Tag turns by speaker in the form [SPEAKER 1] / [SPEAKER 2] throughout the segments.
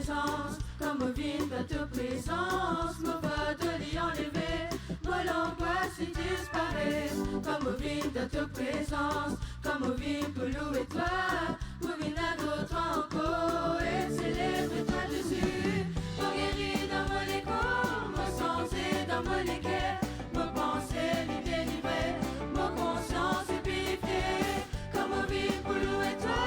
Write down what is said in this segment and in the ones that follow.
[SPEAKER 1] présence, comme vivre dans ta présence, me va de l'y enlever, mon angoisse y disparaît, comme vivre dans ta présence, comme vivre pour louer toi, pour vivre à d'autres encore, et célébrer toi Jésus, pour guérir dans mon écho, me sentir dans mon équerre, me penser, me délivrer, ma conscience est purifiée, comme vivre pour louer toi,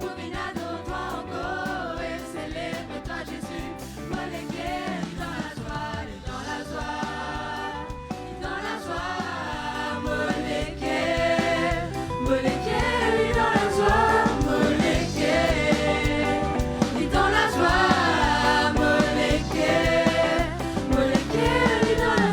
[SPEAKER 1] pour vivre à d'autres encore, et célébrer toi Jésus, mon équerre, dans la joie, dans la joie, dans la joie, mon équerre, dans la joie, mon équerre, dans la joie, mon équerre, dans la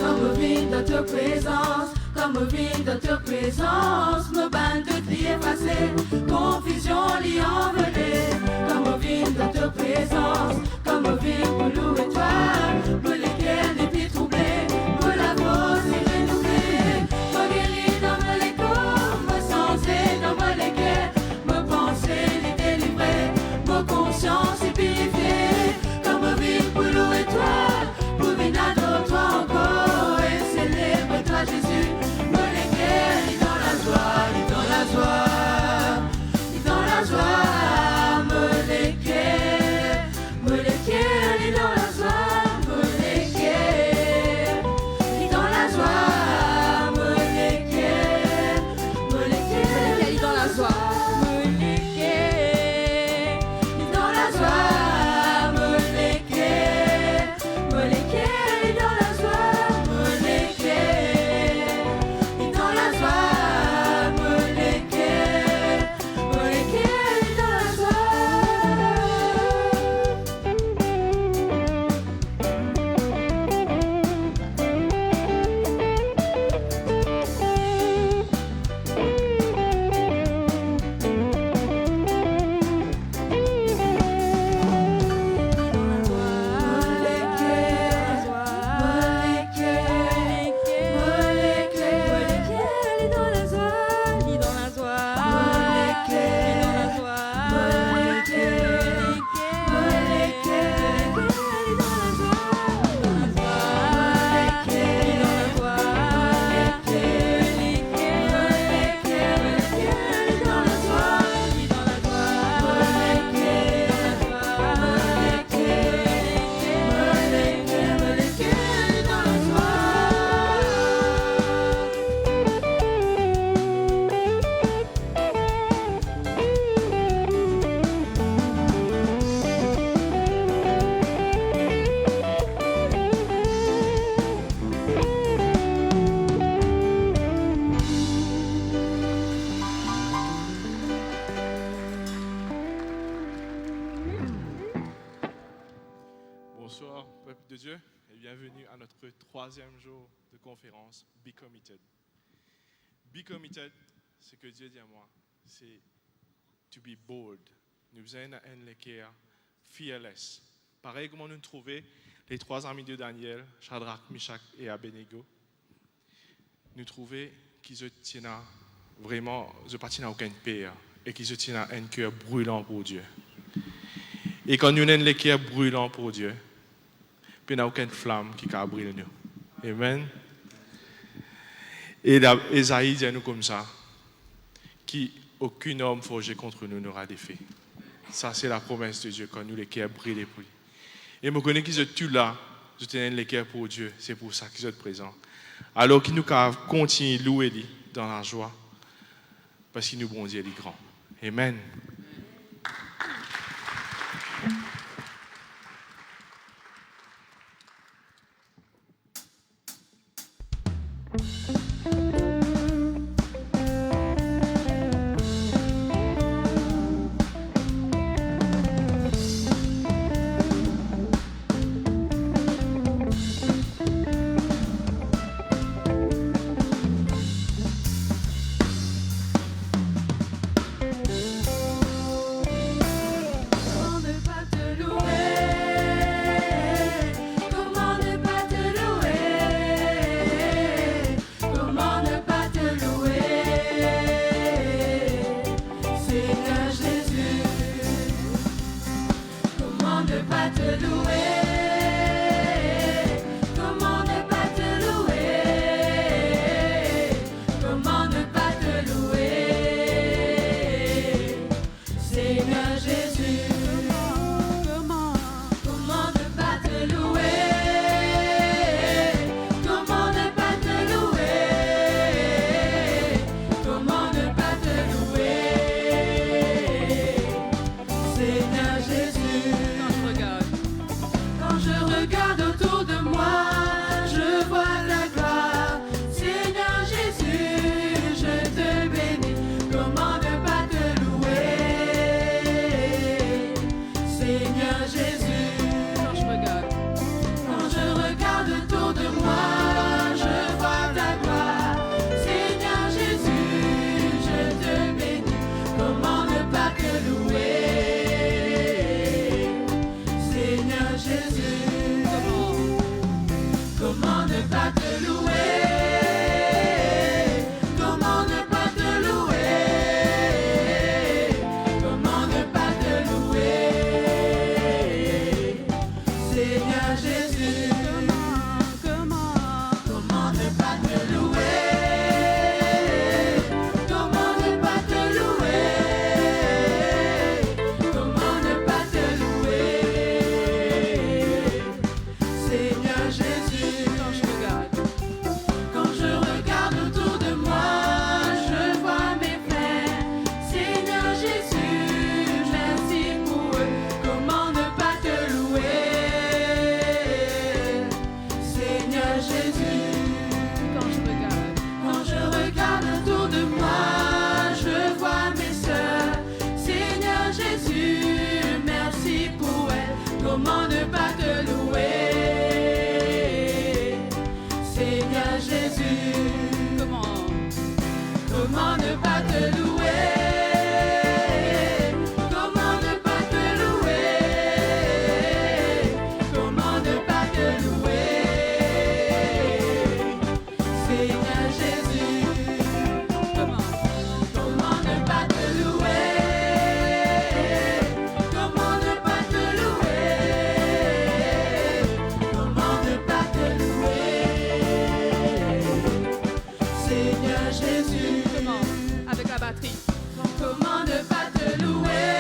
[SPEAKER 1] Comme vivre dans ta présence, comme vivre dans ta présence, me bande de tri effacé, confusion l'y envolée. Comme vivre dans ta présence, comme vivre pour louer toi, pour lesquels n'est plus troublé, pour la cause est renouvelée. Me guérir dans mon écho, me sentir dans mon équerre, me penser les délivrer, ma conscience est purifiée. Comme vivre pour louer toi, pour venir à toi encore, et célébrer toi Jésus, mon équerre, il dans la joie, il dans la joie, il dans la joie, mon équerre, il dans la joie, mon équerre, il dans la joie, mon équerre, il dans la joie, mon équerre, il dans la joie, mon équerre, il dans la joie, mon équerre, il dans la joie, mon équerre, il dans la joie.
[SPEAKER 2] Bonsoir, peuple de Dieu, et bienvenue à notre troisième jour de conférence Be Committed. Be Committed, ce que Dieu dit à moi, c'est to be bold. Nous faisons un l'équerre fearless. Pareil comme nous trouvons les trois amis de Daniel, Shadrach, Meshach et Abednego. Nous trouvons qu'ils se tiennent vraiment, ils ne tiennent aucun père et qu'ils se tiennent un cœur brûlant pour Dieu. Et quand nous avons l'équerre brûlant pour Dieu, il n'y a aucune flamme qui a brûlé nous. Amen. Et Esaïe dit à nous comme ça, qu'aucun homme forgé contre nous n'aura d'effet. Ça, c'est la promesse de Dieu quand nous l'équerre brûlé pour lui. Et je connais qu'ils sont tous là, je tiens l'équerre pour Dieu, c'est pour ça qu'ils sont présents. Alors qu'il nous continue à louer lui dans la joie, parce qu'il nous bon Dieu est grand. Amen.
[SPEAKER 1] Seigneur Jésus. Comment ne pas te louer? Comment ne pas te louer? Comment ne pas te louer? Seigneur Jésus.
[SPEAKER 3] Avec la batterie.
[SPEAKER 1] Comment ne pas te louer?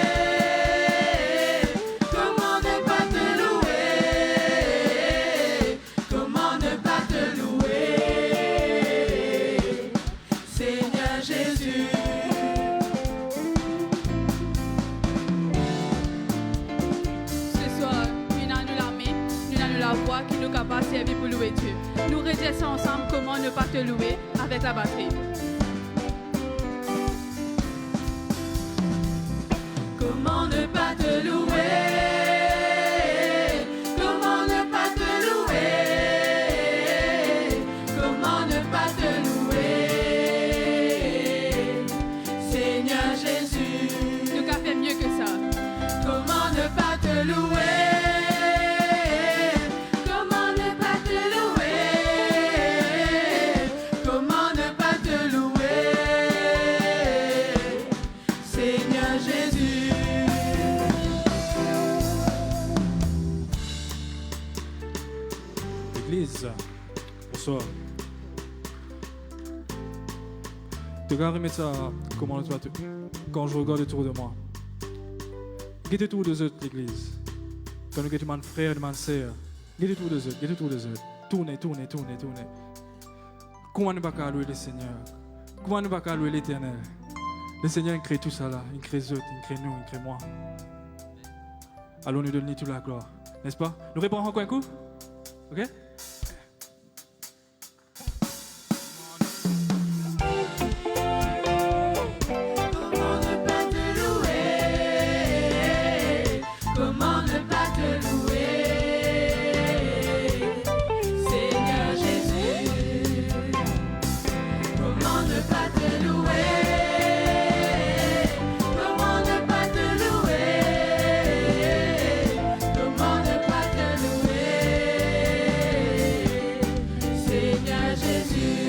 [SPEAKER 1] Comment ne pas te louer? Comment ne pas te louer? Seigneur Jésus.
[SPEAKER 3] Ce soir, nous avons l'armée, nous avons la voix qui nous capable de servir pour louer Dieu. Nous redisons ensemble comment ne pas te louer avec la batterie.
[SPEAKER 1] Comment ne pas te louer? Comment ne pas te louer? Comment ne pas te louer? Seigneur Jésus.
[SPEAKER 3] Nous avons fait mieux que ça.
[SPEAKER 1] Comment ne pas te louer? Comment ne pas te louer? Comment ne pas te louer? Seigneur Jésus.
[SPEAKER 4] Église, bonsoir. Tu regardes remettre ça, comment tu vas te... Quand je regarde autour de moi. Guettez tous les autres, l'église. Quand nous guettons mon frère et mon sœur. Guettez tous les autres, guettez tous les autres. Tournez, tournez, tournez, tournez. Comment ne pas louer le Seigneur? Comment ne pas louer l'Éternel? Le Seigneur il crée tout ça là. Il crée les autres, il crée nous, il crée moi. Allons nous donner toute la gloire. N'est-ce pas? Nous répondons encore un coup? Ok?
[SPEAKER 1] Comment ne pas te louer? Comment ne pas te louer? Seigneur Jésus. Comment ne pas te louer? Comment ne pas te louer? Comment ne pas te louer? Seigneur Jésus.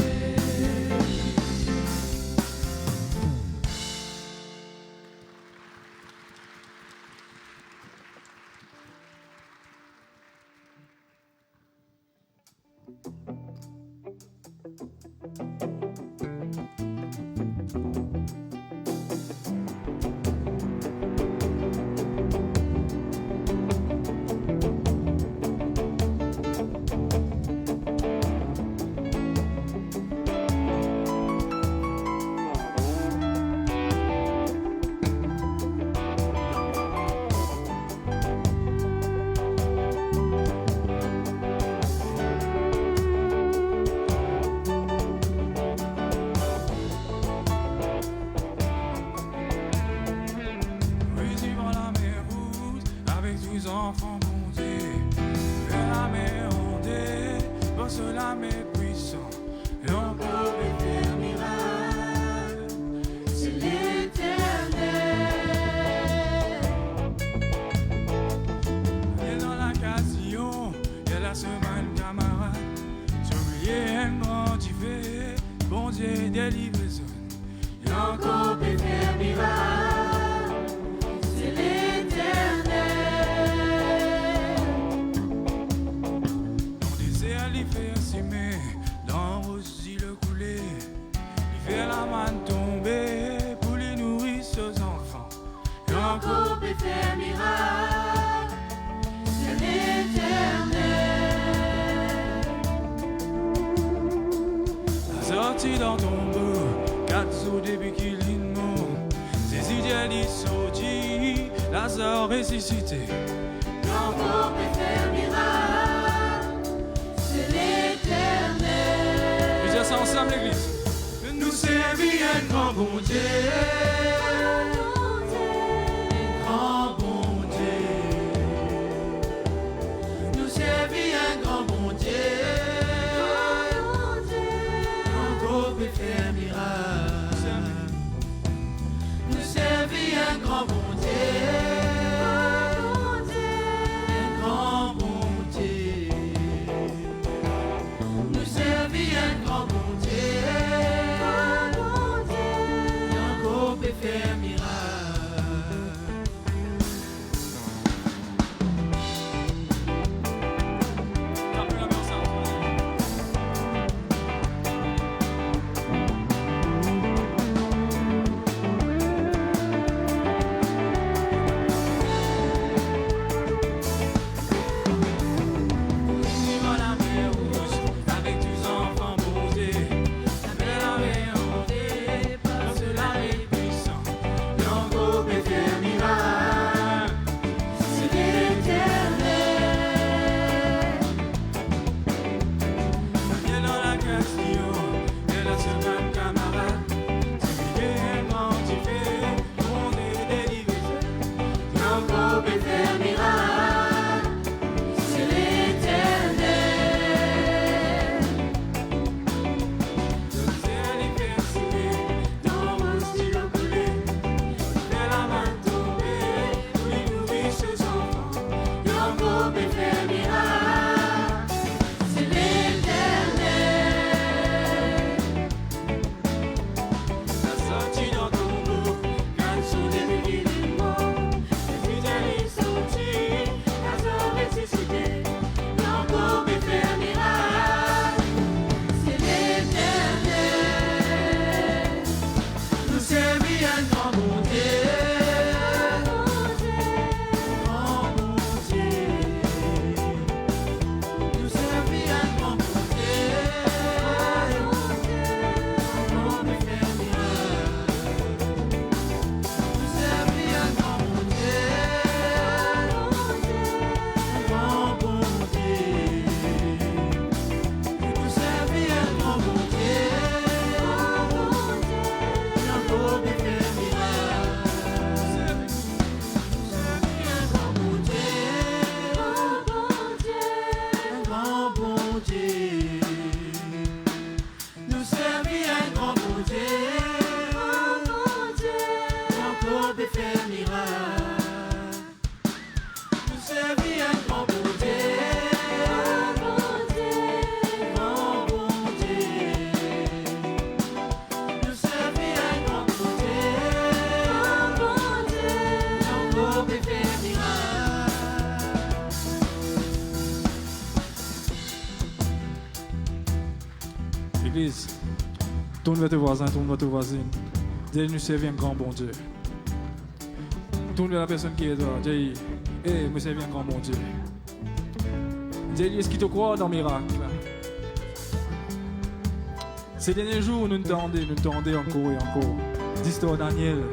[SPEAKER 5] Oui, suivant la mer rouge, avec 12 enfants montés, vers la mer ondée, parce que la mer puissante, et on peut faire miracle.
[SPEAKER 1] C'est l'Éternel.
[SPEAKER 5] Et dans la casillon, il y a la semaine camarade, soublier un grand fait, bon Dieu délivraison, et encore peut faire miracle.
[SPEAKER 1] C'est l'Éternel.
[SPEAKER 5] Dans le désert, il fait semer, dans aussi le couler, il fait la manne tomber pour les nourrir ses enfants. Et encore
[SPEAKER 1] Peut faire miracle. C'est l'Éternel.
[SPEAKER 5] la sortie dans ton beau, 4 jours depuis qu'il est mort, ses idées lui sorties, la sort ressuscité.
[SPEAKER 1] Encore peut faire miracle. C'est l'Éternel.
[SPEAKER 5] Et j'ai ça ensemble l'église. Nous servir un grand bon Dieu.
[SPEAKER 1] Grand bon Dieu. Nous servir un grand bon Dieu. Encore peut faire miracle. Nous servir un grand bon Dieu. Un grand bon Dieu. Nous servir un grand bon Dieu.
[SPEAKER 4] l'église. Tourne vers tes voisins, tourne vers tes voisines. Dis, nous servons un grand bon Dieu. Tourne vers la personne qui est toi. Dis, nous servons un grand bon Dieu. Dis, est-ce qu'il te croit dans le miracle? Ces derniers jours, nous tendons encore et encore. D'histoire Daniel.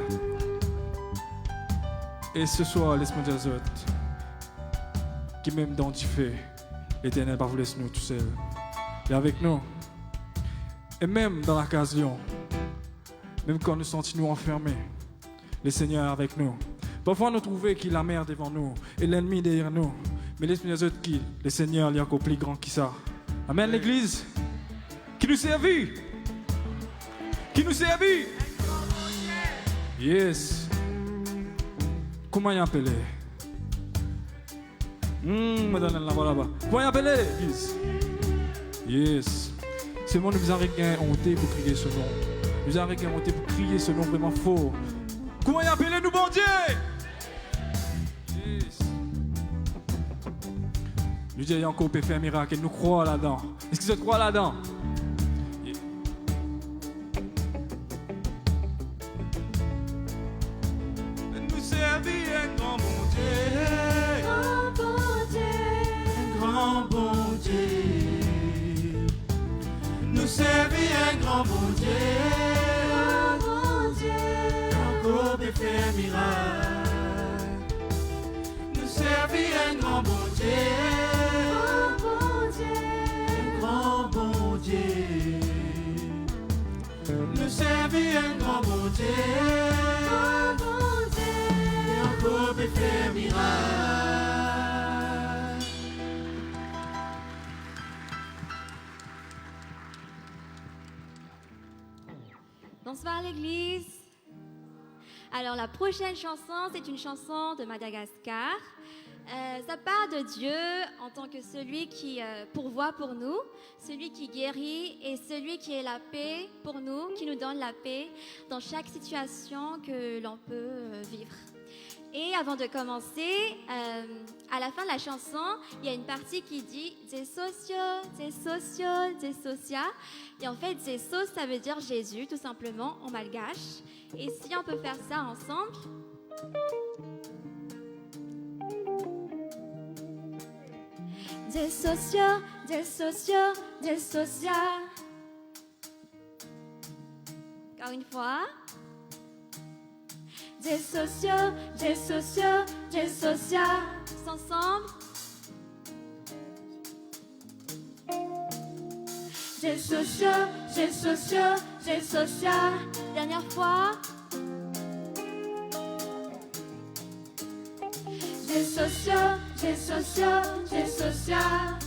[SPEAKER 4] Et ce soir, laisse-moi dire ça. Qui même dans du fait, l'Éternel pas vous laisse nous tout seuls. Il est avec nous. Et même dans l'occasion, même quand nous sentons enfermés, le Seigneur est avec nous. Parfois, nous trouvons qu'il a la mer devant nous et l'ennemi derrière nous. Mais laisse-moi dire qui? Le Seigneur il est encore plus grand que ça. Amen, l'Église. Qui nous servit? Qui nous servit? Yes. Comment il appelé? Madame là-bas. Comment il appelé? Yes. C'est moi nous avons honte pour crier ce nom. Nous avons honte pour crier ce nom vraiment fort. Comment il appelé nous, bon Dieu? Yes. Nous disons encore peut faire un miracle. Nous croyons là-dedans. Est-ce que tu crois là-dedans?
[SPEAKER 6] Bonsoir l'église. Alors la prochaine chanson, c'est une chanson de Madagascar. Ça part de Dieu en tant que celui qui pourvoit pour nous, celui qui guérit et celui qui est la paix pour nous, qui nous donne la paix dans chaque situation que l'on peut vivre. Et avant de commencer, à la fin de la chanson, il y a une partie qui dit « Zesocio, Zesocio, Zesocia ». Et en fait, Zesos, ça veut dire Jésus, tout simplement, en malgache. Et si on peut faire ça ensemble. Zesocio, Zesocio, Zesocia. Encore une fois. Zesocio, Zesocio, Zesocia. Tous ensemble. Zesocio, Zesocio, Zesocia. Dernière fois. Zesocio, Zesocio, Zesocia.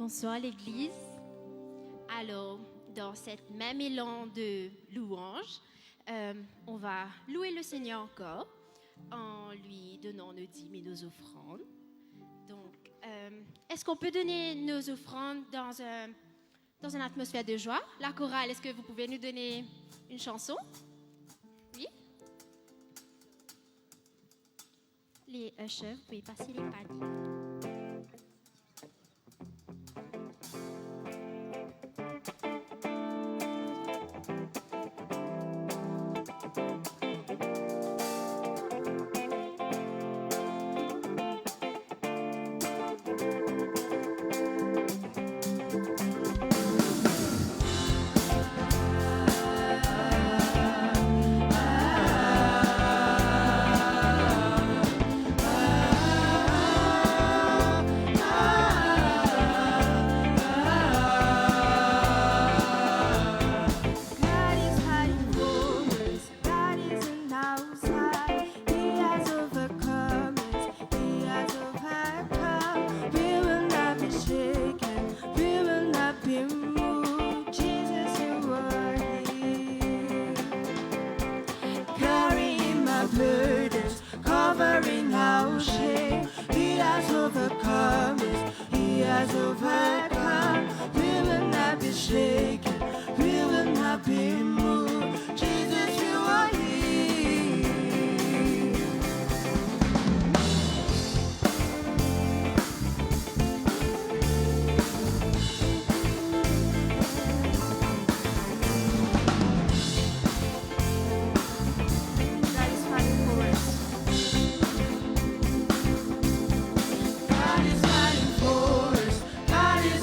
[SPEAKER 7] Bonsoir l'Église. Alors, dans cette même élan de louange, on va louer le Seigneur encore en lui donnant nos dîmes et nos offrandes. Donc, est-ce qu'on peut donner nos offrandes dans une atmosphère de joie? La chorale, est-ce que vous pouvez nous donner une chanson? Oui? Les ushers, vous pouvez passer les paniers.
[SPEAKER 1] God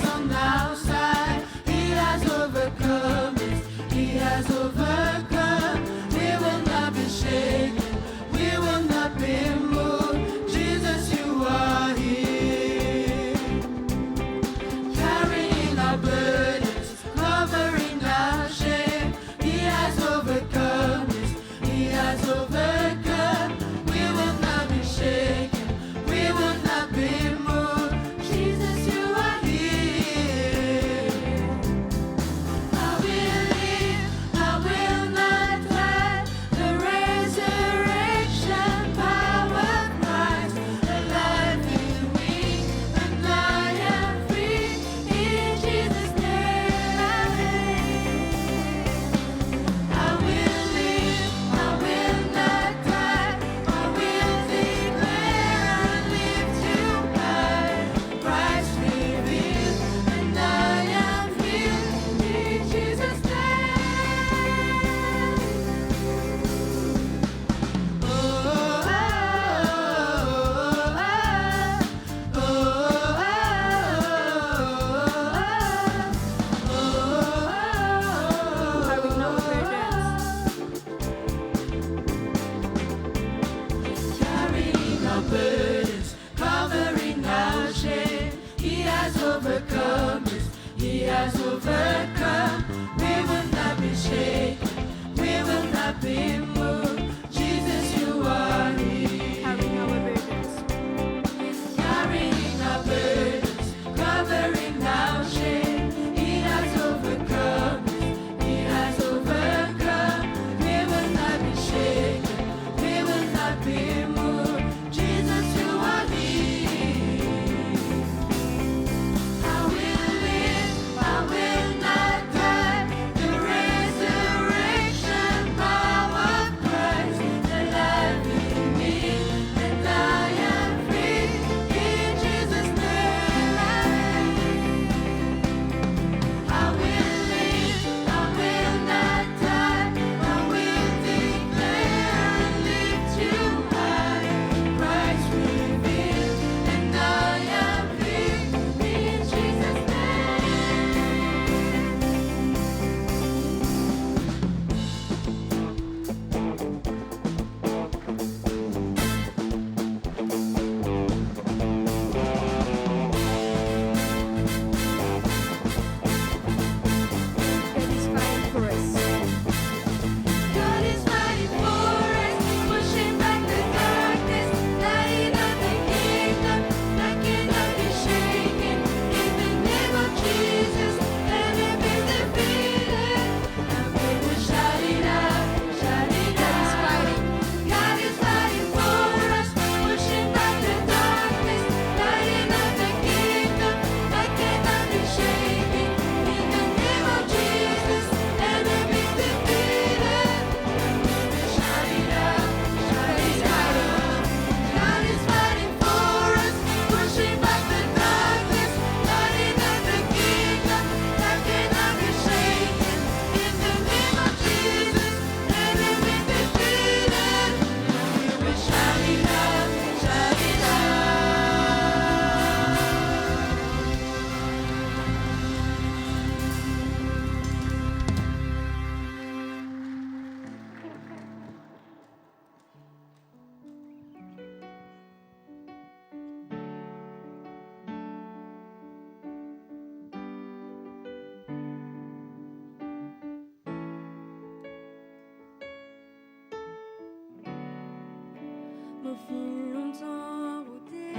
[SPEAKER 8] Mon fil longtemps rodé,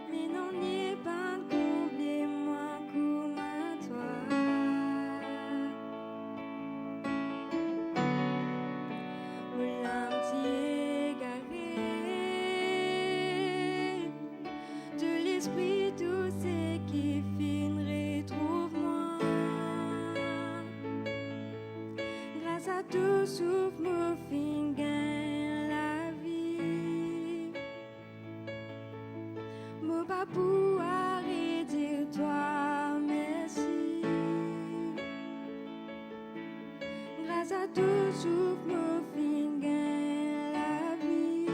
[SPEAKER 8] mais n'en est pas comblé, moi comme à toi. Mon âme t'y égarée, de l'esprit tout ce qui finit, retrouve-moi. Grâce à tout souffle, mon fin gagne la vie. Mon pas pour arrêter toi, merci. Grâce à tout souffle, mon fin gagne la vie.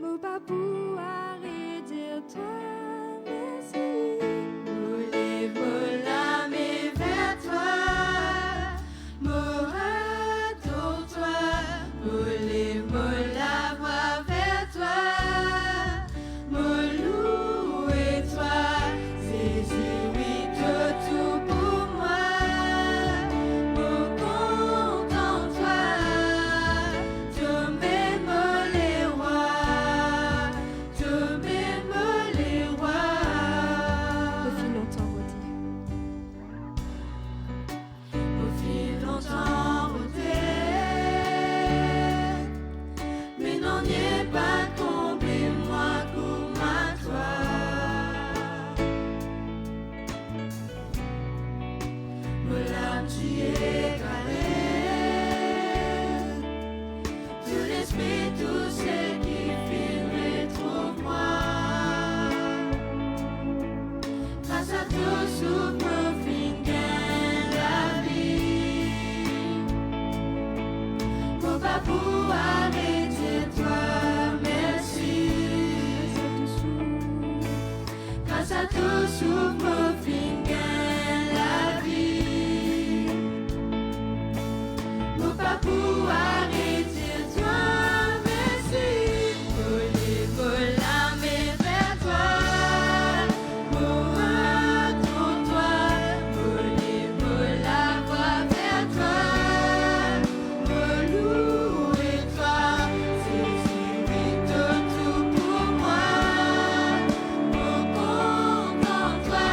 [SPEAKER 8] Mon pas pour arrêter toi, merci.
[SPEAKER 1] Voulez l'âme vers toi, m'aura pour toi. Voulez la voix vers toi, me louer toi. Saisis tout pour moi, me content toi. Tu m'aimes les rois, tu m'aimes les rois.
[SPEAKER 8] Mon fil longtemps rodé,
[SPEAKER 1] Au fil longtemps rodé, mais n'en est pas comblé, moi comme à toi. Me l'âme tu égarée, tout l'esprit, tout ce qui filme, retrouve-moi. Grâce à tout souffle, mon fin gagne la vie. Mon pas pour arrêter toi, merci. Grâce à tout souffle, mon fin gagne la vie. Mon pas pour arrêter toi, merci. Voler l'âme vers toi, m'aura pour toi. Voler la voix vers toi, me louer toi. Saisis tout pour moi, me content toi.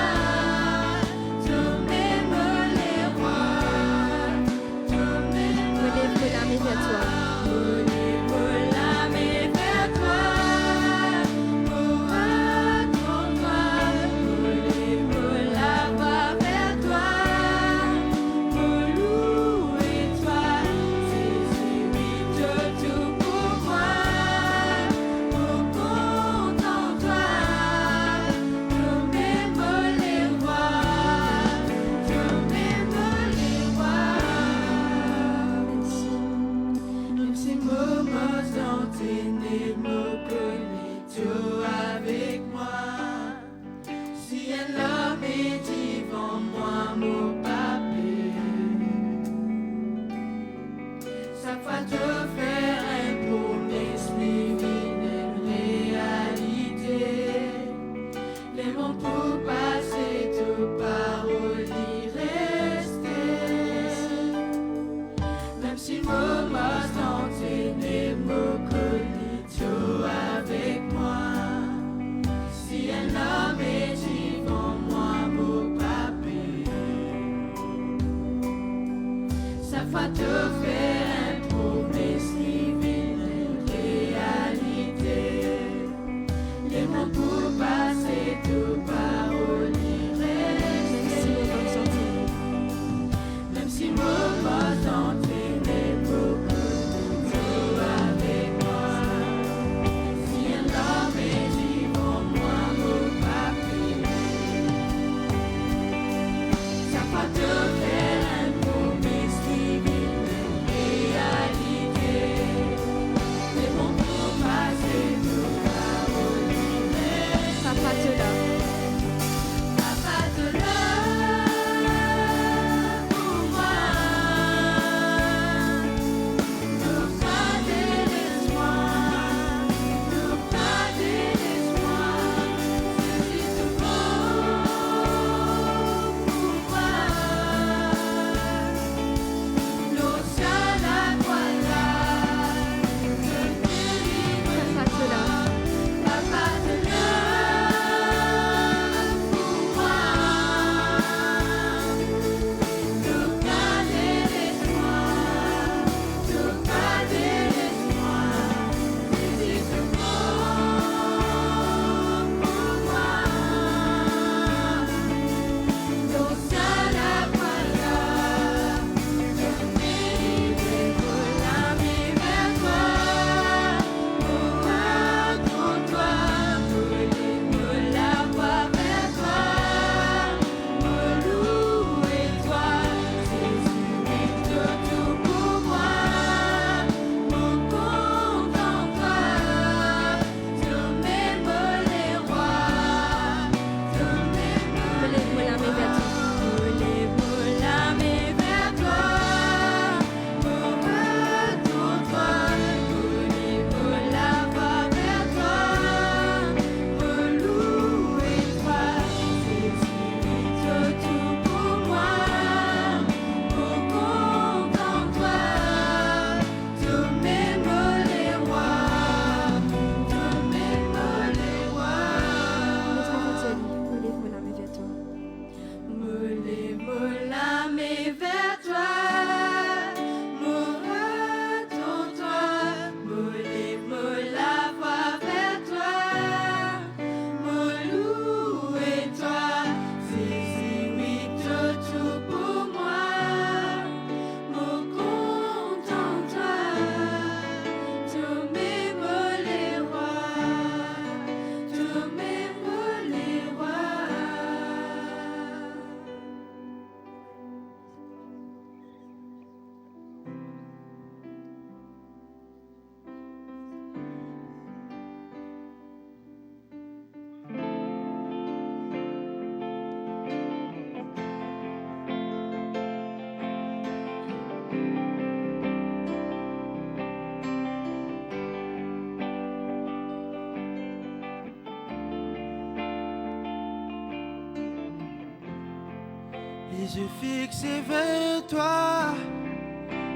[SPEAKER 9] les yeux fixés vers toi.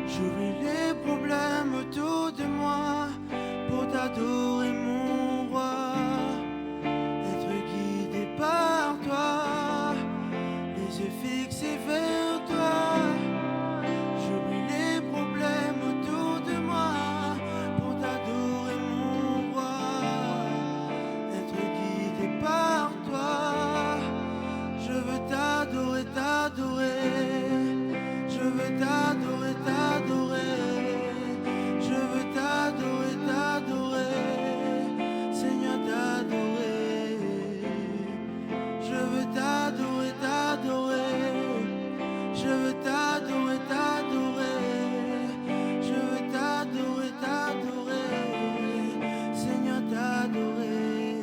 [SPEAKER 9] J'oublie les problèmes autour de moi pour t'adorer mon roi, être guidé par toi, les yeux fixés vers toi. J'oublie les problèmes autour de moi pour t'adorer mon roi, être guidé par toi. Je veux t'adorer, t'adorer. Je veux t'adorer, t'adorer. Je veux t'adorer, t'adorer. Seigneur, t'adorer. Je veux t'adorer, t'adorer. Je veux t'adorer, t'adorer. Je veux t'adorer, t'adorer. Seigneur, t'adorer.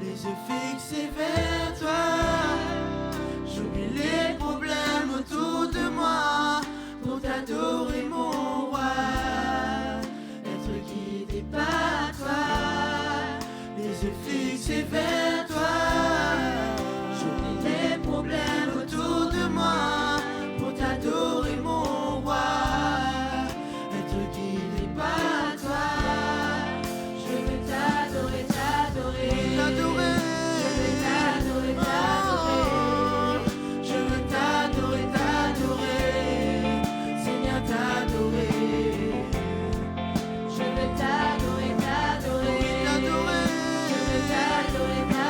[SPEAKER 9] Les yeux fixés vers toi. J'oublie les problèmes autour de moi pour t'adorer mon roi, être guidé par toi, les yeux fixés vers toi. J'oublie les problèmes autour de moi pour t'adorer mon roi, être guidé par toi. Je veux t'adorer, t'adorer, t'adorer. Je veux t'adorer, t'adorer. Je veux t'adorer, t'adorer. Seigneur, t'adorer. Je veux t'adorer, t'adorer. Je veux t'adorer, t'adorer.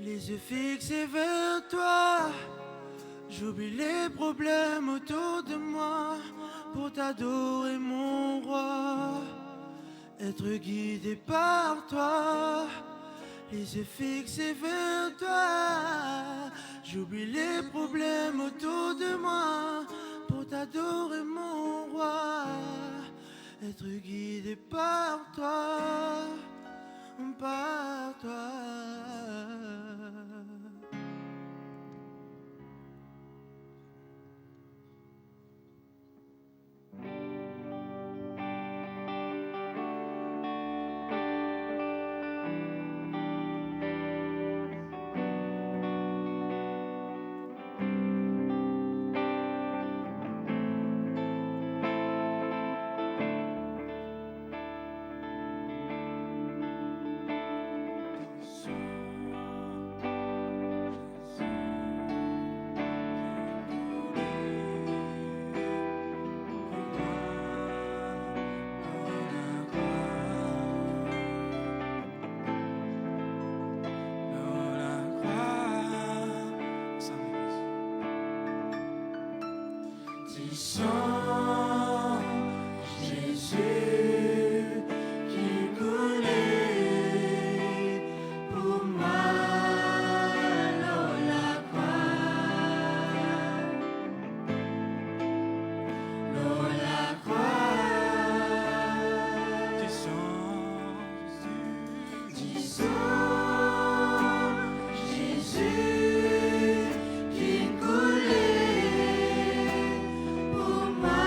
[SPEAKER 9] les yeux fixés vers toi. J'oublie les problèmes autour de moi pour t'adorer mon roi. Être guidé par toi, les yeux fixés vers toi. J'oublie les problèmes autour de moi pour t'adorer mon roi. Être guidé par toi, par toi.
[SPEAKER 1] Jésus qui coulait pour moi.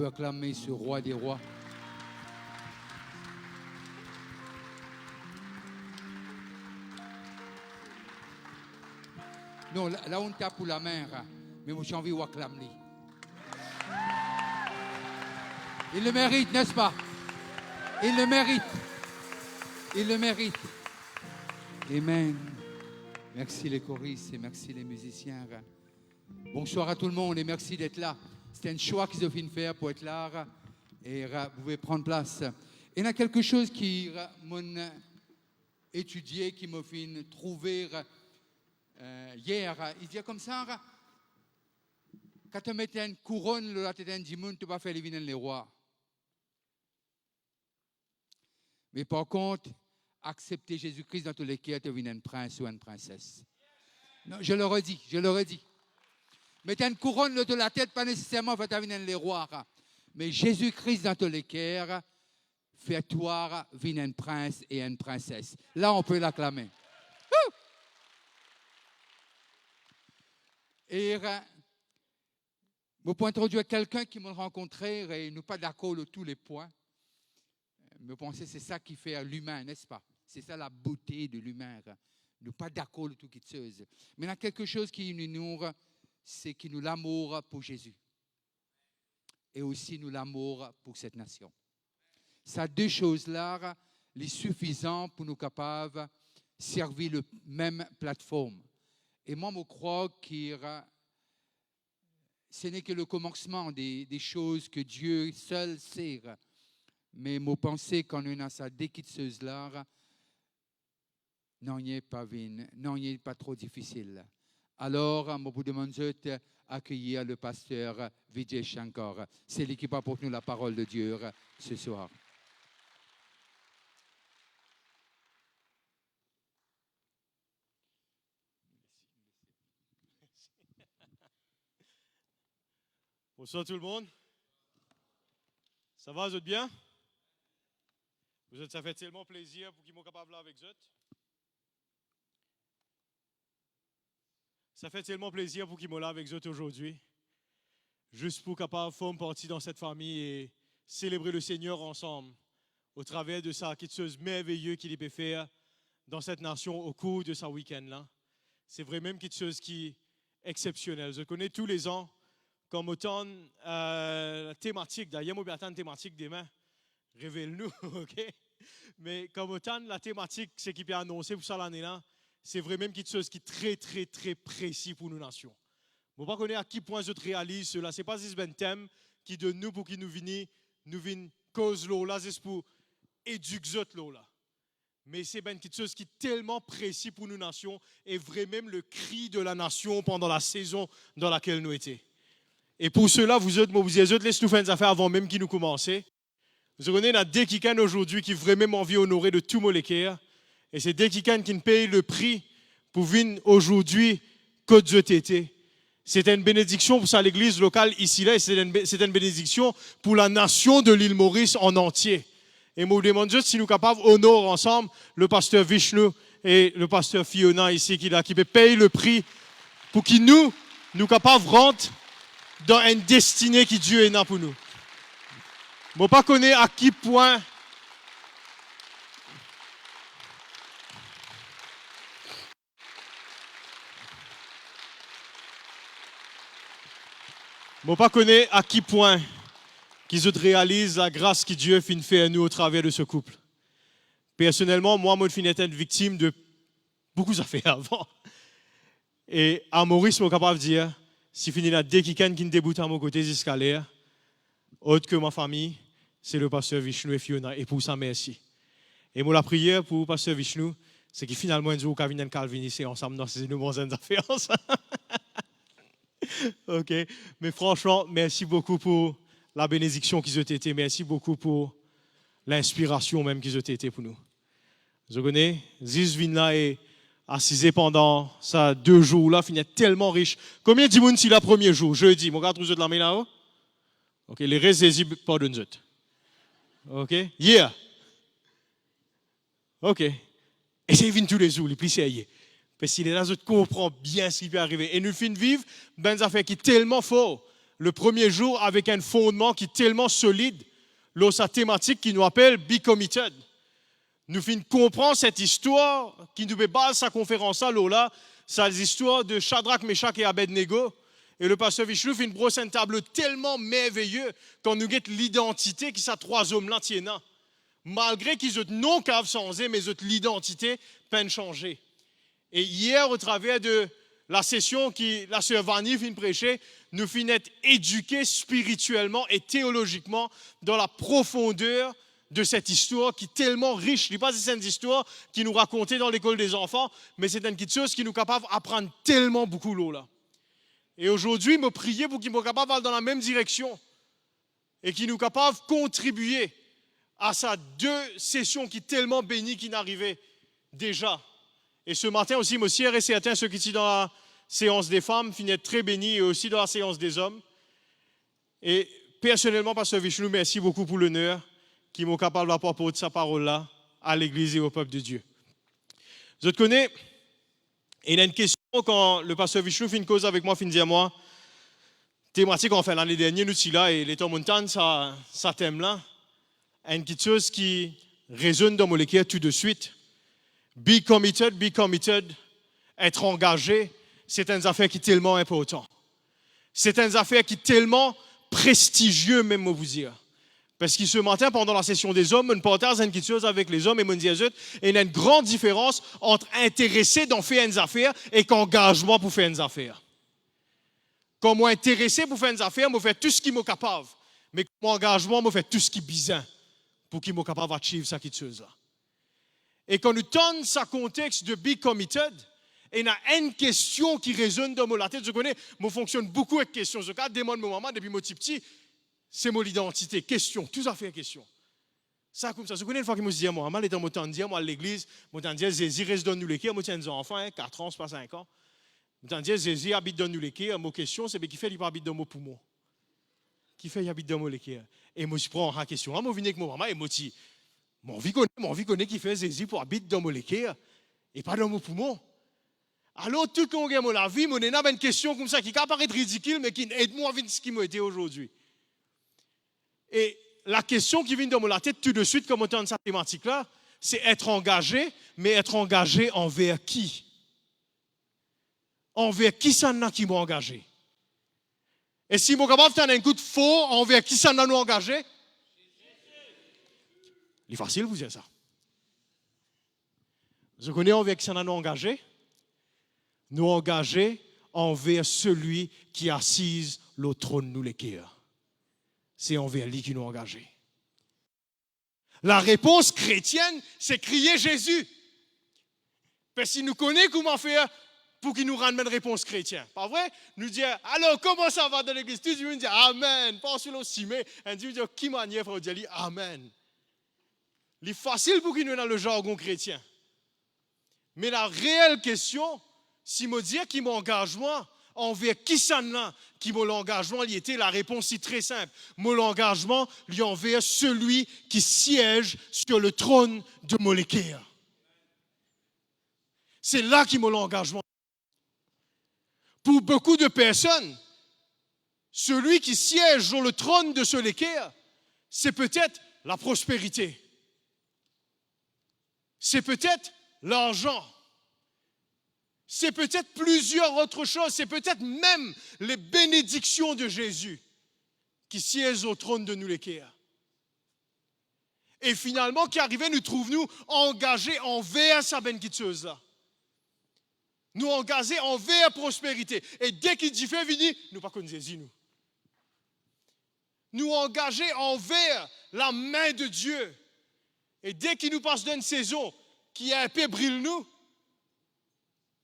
[SPEAKER 10] peut acclamer ce roi des rois. Non, là on tape pour la main, mais moi j'ai envie d'acclamer. Il le mérite, n'est-ce pas? Il le mérite. Il le mérite. Amen. Merci les choristes et merci les musiciens. Bonsoir à tout le monde et merci d'être là. C'était un choix qu'ils ont fait faire pour être là et vous pouvez prendre place. Il y a quelque chose qui m'a étudié, qui m'a fait trouver hier. Il dit comme ça, quand tu mets une couronne, là, tu dis, tu ne peux pas faire les rois. Mais par contre, accepter Jésus-Christ dans tous les cas, tu deviens un prince ou une princesse. Non, je le redis. Mettre une couronne de la tête, pas nécessairement pour devenir les rois. Mais Jésus-Christ dans tous les cas, fait toi venir un prince et une princesse. Là, on peut l'acclamer. Et je peux introduire quelqu'un qui m'a rencontré et nous pas d'accord sur tous les points. Je pense que c'est ça qui fait l'humain, n'est-ce pas? C'est ça la beauté de l'humain. Nous pas d'accord sur toutes les choses. Mais il y a quelque chose qui nous nourrit, c'est que nous l'amour pour Jésus. Et aussi nous l'amour pour cette nation. Ces deux choses-là, les suffisants pour nous capables de servir la même plateforme. Et moi, je crois que ce n'est que le commencement des choses que Dieu seul sait. Mais je pense qu'on a ces deux choses-là, non, il n'est pas trop difficile. Alors, je vous demande d'accueillir le pasteur Vijay Shankar. C'est lui qui va pour nous la parole de Dieu ce soir.
[SPEAKER 11] Bonsoir tout le monde. Ça va, vous êtes bien? Ça fait tellement plaisir pour qu'ils soient capables là avec vous. Ça fait tellement plaisir pour qu'ils soient là avec vous aujourd'hui. Juste pour capable former partie dans cette famille et célébrer le Seigneur ensemble au travers de ça, quelque chose de merveilleux qu'il peut faire dans cette nation au cours de ce week-end-là. C'est vraiment quelque chose qui est exceptionnel. Je connais tous les ans comme autant la thématique, d'ailleurs, moi, j'attends la thématique demain. Révèle-nous, OK? Mais comme autant la thématique, c'est qui peut annoncer pour ça l'année-là, c'est vraiment quelque chose qui est très, très, très précis pour nos nations. Je ne sais pas connaître à quel point je réalise cela. Ce n'est pas juste un thème qui donne nous pour qu'il nous vienne cause là, c'est pour éduquer là. Mais c'est quelque chose qui est tellement précis pour nos nations et vraiment le cri de la nation pendant la saison dans laquelle nous étions. Et pour cela, vous êtes, laissez-nous faire des affaires avant même qu'il nous commence. Vous connaissez, il y a des qui aujourd'hui qui vraiment envie d'honorer de tout moléculaire. Et c'est des qui payent le prix pour venir aujourd'hui Côte de Tété. C'est une bénédiction pour ça l'église locale ici là, et c'est une bénédiction pour la nation de l'île Maurice en entier. Et moi, je vous demande juste si nous sommes capables d'honorer ensemble le pasteur Vishnu et le pasteur Fiona ici qui peut payer le prix pour qu'ils nous capables de rentrer dans une destinée qui Dieu est là pour nous. Je ne sais pas à quel point qu'ils réalisent la grâce que Dieu fait à nous au travers de ce couple. Personnellement, moi, je suis une victime de beaucoup d'affaires avant. Et à Maurice, je suis capable de dire, si fini là, dès qu'il y a qui débute à mon côté jusqu'à l'air, autre que ma famille, c'est le pasteur Vishnu et Fiona. Et pour ça, merci. Et moi, la prière pour le pasteur Vishnu, c'est qu'il finalement, un jour, Calvin et Calvin ici ensemble dans ces bonnes affaires. OK. Mais franchement, merci beaucoup pour la bénédiction qu'ils ont été. Merci beaucoup pour l'inspiration même qu'ils ont été pour nous. Vous connaissez, Ziz Vinla est assisé pendant ça 2 jours là, finit tellement riche. Combien de monde si le premier jour, jeudi, mon gars, vous êtes là là-haut? OK, les restes pardonnez-vous. OK? Yeah. OK. Et c'est venu tous les jours, les plus sérieux. Parce qu'il est là, je comprends bien ce qui peut arriver. Et nous finissons vivre dans une affaire qui est tellement fort. le premier jour avec un fondement qui est tellement solide, là, sa thématique qui nous appelle Be Committed. Nous finissons comprendre cette histoire qui nous base sa conférence là, c'est l'histoire de Shadrach, Meshach et Abednego. Et le pasteur Vishnu fait une brosse un tableau tellement merveilleux quand nous guette l'identité qui ces trois hommes-là tiennent. Malgré qu'ils ont non cave changé, mais ils ont l'identité peine changée. Et hier, au travers de la session que la sœur Vanny vient prêcher, nous finissons être éduqués spirituellement et théologiquement dans la profondeur de cette histoire qui est tellement riche. Ce n'est pas une histoire qui nous racontait dans l'école des enfants, mais c'est une petite chose qui nous est capable d'apprendre tellement beaucoup là. Et aujourd'hui, je prie pour qu'ils soient capables d'aller dans la même direction et qu'ils nous capables de contribuer à ces deux sessions qui sont tellement bénies qui n'arrivaient déjà. Et ce matin aussi, je suis et certain, ceux qui sont dans la séance des femmes finissent très bénis et aussi dans la séance des hommes. Et personnellement, pasteur Vishnu, merci beaucoup pour l'honneur qui m'ont capable d'apporter sa parole-là à l'Église et au peuple de Dieu. Je te connais, et il y a une question quand le pasteur Vishnu fait une cause avec moi, dit à moi, thématique en fait l'année dernière, nous sommes là, et les temps montagne, ça thème-là, une petite chose qui résonne dans mon cœur tout de suite. Be committed, être engagé, c'est une affaire qui est tellement importante. C'est une affaire qui est tellement prestigieux, même, moi vous dire. Parce que ce matin, pendant la session des hommes, on partage une petite chose avec les hommes et on dit à eux, et il y a une grande différence entre intéressé d'en faire une affaire et qu'engagement pour faire une affaire. Quand moi intéressé pour faire une affaire, je fais tout ce qui m'est capable. Mais mon engagement, je fais tout ce qui est bizarre pour qu'il soit capable d'achieve cette petite chose-là. Et quand nous tendons ce contexte de be committed, il y a une question qui résonne dans ma tête. Je connais, je fonctionne beaucoup avec questions. Je demande à mon maman depuis mon petit, c'est mon identité. Question, tout à fait question. Ça comme ça. Je connais une fois qu'il me dit à moi, maman, étant mon temps dire, moi à l'église, mon temps dire, Jésus reste dans nous les cœurs, moi tiens des enfants, 4 ans, c'est pas 5 ans. Mon temps dire, Jésus habite dans nous les cœurs. Ma question, c'est qui fait qu'il habite dans mon poumon. Qui fait qu'il habite dans mon cœur. Et moi je prends la question, moi je viens avec mon maman et moi dis, mon vie connaît qui fait Jésus pour habiter dans mon cœur et pas dans mon poumon. Alors, tout le monde a la vie, on a une question comme ça qui paraît ridicule, mais qui aide moi à vivre ce qui m'a été aujourd'hui. Et la question qui vient dans ma tête tout de suite, comme on entend cette thématique-là, c'est être engagé, mais être engagé envers qui? Envers qui ça n'a qui m'a engagé? Et si mon capable de un coup de faux, envers qui ça n'a nous engagé? Il est facile de vous dire ça. Je connais envers qui ça n'a nous engagé? Nous engager envers celui qui assise le trône nous les cœurs. C'est envers lui qui nous engagé. La réponse chrétienne, c'est crier Jésus. Parce qu'il nous connaît comment faire pour qu'il nous rende une réponse chrétienne. Pas vrai? Nous dire, alors comment ça va dans l'église? Tout le monde dit Amen. Pas sur le cimé. On dit, qui manière pour dire Amen. C'est facile pour qu'il nous ait dans le jargon chrétien. Mais la réelle question, si je dis qu'il m'engage moi, envers qui ça n'a, qui mon engagement, il était la réponse est très simple. Mon engagement, lui envers celui qui siège sur le trône de mon cœur. C'est là qui mon engagement. Pour beaucoup de personnes, celui qui siège sur le trône de ce cœur, c'est peut-être la prospérité. C'est peut-être l'argent. C'est peut-être plusieurs autres choses. C'est peut-être même les bénédictions de Jésus qui siègent au trône de nous les cœurs. Et finalement, qui arrivait, nous trouvons-nous engagés envers sa bénédiction-là. Nous engagés envers la prospérité. Et dès qu'il dit fait venir, nous pas connaissons Jésus, nous. Nous engagés envers la main de Dieu. Et dès qu'il nous passe d'une saison qui a un peu brille nous,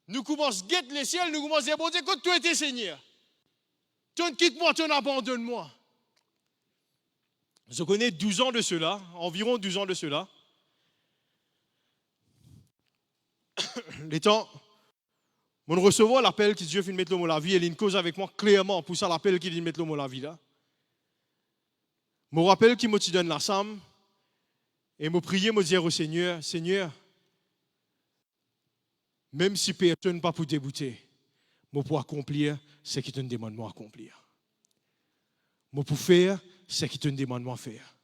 [SPEAKER 11] nous commençons à guetter les ciels, nous commençons à dire, bon Dieu, écoute, toi et tes Seigneur. Quitte-moi, abandonne-moi. Je connais 12 ans de cela, environ 12 ans de cela. Les temps, mon recevoir l'appel que Dieu fait de mettre l'homme à la vie, elle a une cause avec moi clairement pour ça l'appel qu'il dit de mettre l'homme à la vie là. Mon rappel qui me donne la somme et me prier, me dire au Seigneur, Seigneur, même si personne n'a pas pour débouter, je peux accomplir ce qui te demande d'accomplir. Moi, pour faire, c'est qui te demande moi faire.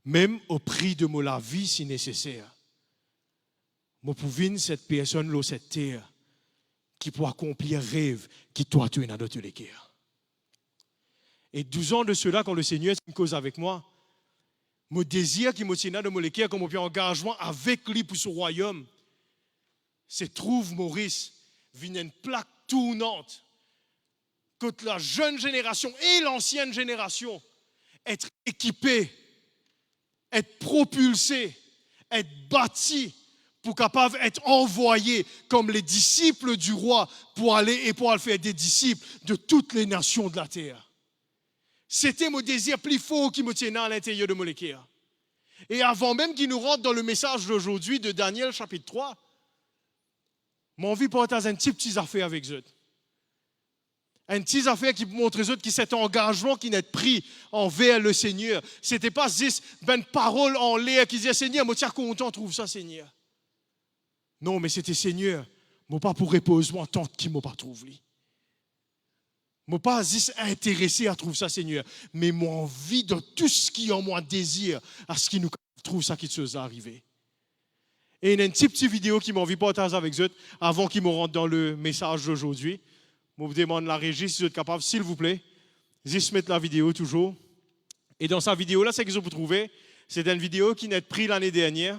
[SPEAKER 11] Même au prix de la vie, si nécessaire. Moi, pour venir cette personne-là, cette terre, qui peut accomplir un rêve qui toi, tu es dans d'autres cœurs. Et 12 ans de cela, quand le Seigneur est cause avec moi, mon désir qui me tient dans mon cœur, comme mon engagement avec lui pour ce royaume, c'est trouve Maurice, vient une plaque tournante, que la jeune génération et l'ancienne génération être équipés, être propulsés, être bâtis pour capable être envoyés comme les disciples du roi pour aller faire des disciples de toutes les nations de la terre. C'était mon désir plus fort qui me tenait à l'intérieur de mon cœur. Et avant même qu'il nous rentre dans le message d'aujourd'hui de Daniel chapitre 3, mon envie de partager un petit affaire avec eux. Un petit affaire qui montre aux autres que cet engagement qui n'est pris envers le Seigneur, ce n'était pas juste une parole en l'air qui disait Seigneur, moi tiens content, trouve ça Seigneur. Non, mais c'était Seigneur, moi pas pour reposer, moi tant qu'il m'a pas trouvé. Moi pas juste intéressé à trouver ça Seigneur, mais moi envie de tout ce qui en moi désire à ce qui nous trouve ça qui se arriver. Et il y a une petite vidéo qui m'a envie de partager avec eux avant qu'ils me rentrent dans le message d'aujourd'hui. Je vous demande la régie si vous êtes capable, s'il vous plaît, juste mettre la vidéo toujours. Et dans sa vidéo là, c'est que vous trouvez, c'est une vidéo qui n'est prise l'année dernière.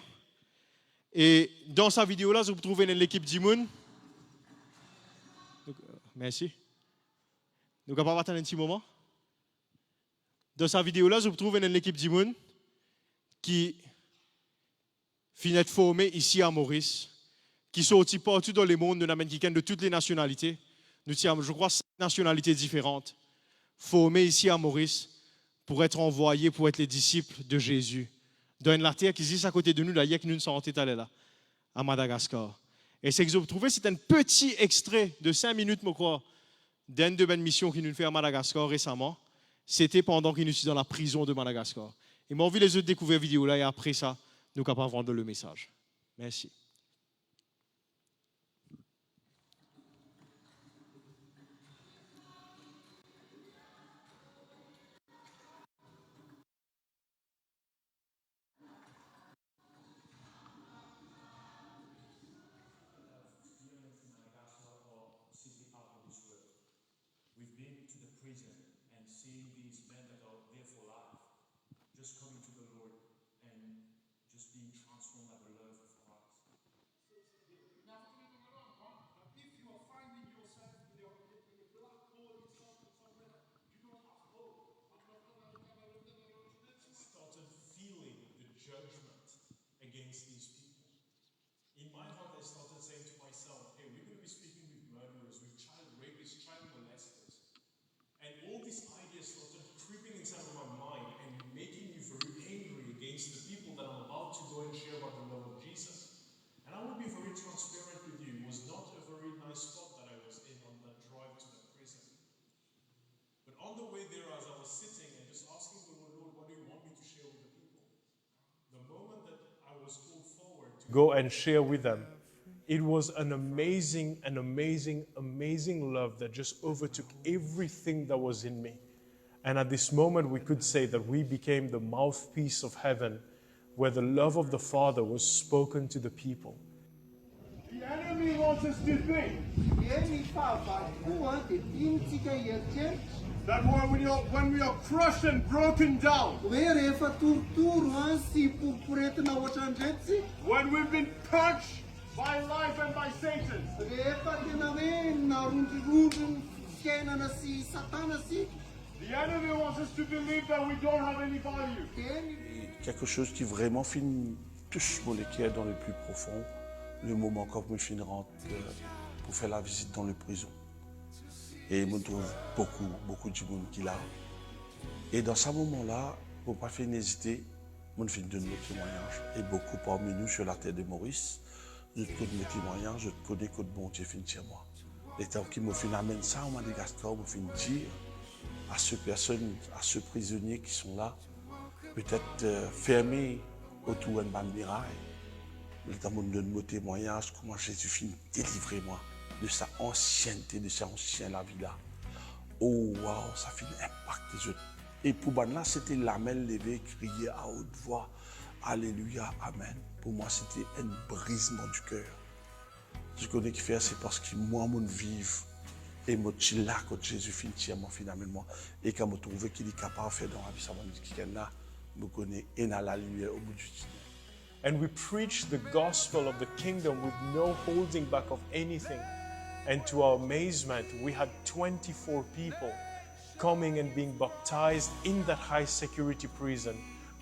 [SPEAKER 11] Et dans sa vidéo là, vous trouvez l'équipe d'Imoun. Merci. Nous allons attendre un petit moment. Dans sa vidéo là, vous trouvez l'équipe d'Imoun qui finit de former ici à Maurice, qui sortit partout dans le monde, nous amène quelqu'un de toutes les nationalités. Nous sommes, je crois, 5 nationalités différentes, formées ici à Maurice pour être envoyés, pour être les disciples de Jésus. Dans la terre qui existe à côté de nous, d'ailleurs, qui nous sommes allés là, à Madagascar. Et ce que vous trouvez, c'est un petit extrait de 5 minutes, je crois, d'une de mes missions qui nous fait à Madagascar récemment. C'était pendant qu'il nous sommes dans la prison de Madagascar. Et j'ai envie les autres découvrir la vidéo là, et après ça, nous sommes capables de rendre le message. Merci.
[SPEAKER 12] Go and share with them. It was an amazing love that just overtook everything that was in me. And at this moment, we could say that we became the mouthpiece of heaven, where the love of the Father was spoken to the people.
[SPEAKER 13] The enemy wants us to think that when we are crushed and broken down, when we've been punched by life and by Satan, the enemy wants us to believe that we don't have any value.
[SPEAKER 14] Quelque chose qui vraiment touche mon cœur dans le plus profond, le moment quand je rentre pour faire la visite dans le prison. Et je trouve beaucoup de monde qui l'a. Et dans ce moment-là, pour ne pas faire hésiter, je fais de nos témoignages. Et beaucoup parmi nous sur la terre de Maurice, je connais mes témoignages, je connais que bon Dieu fait sur moi. Et tant qu'il me fait amener ça au Madagascar, me fait dire à ces personnes, à ces prisonniers qui sont là, peut-être fermés autour d'un mirail. Le temps de nos témoignages, comment Jésus finit délivrer moi de sa ancienneté, de sa ancienne la vie là. Oh wow, ça finit impacter les autres. Et pour là, c'était la main levée, crier à haute voix, Alléluia, Amen. Pour moi, c'était un brisement du cœur. Je connais qui fait, c'est parce que moi, mon vive, et moi, je suis là quand Jésus finalement, et quand je trouve qu'il est capable de faire dans la vie, ça m'a dit qu'il là, je connais, et dans la lumière au bout du tunnel.
[SPEAKER 12] And we preach the gospel of the kingdom with no holding back of anything. And to our amazement, we had 24 people coming and being baptized in that high security prison,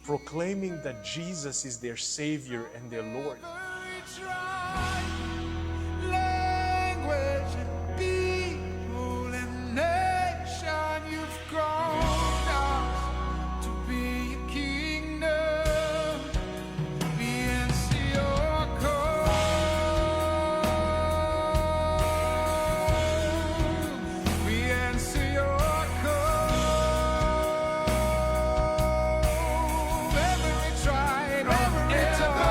[SPEAKER 12] proclaiming that Jesus is their Savior and their Lord.
[SPEAKER 5] Language and people and nation, you've called us to be a kingdom. We answer your call. We answer your call. Every tribe, every tribe.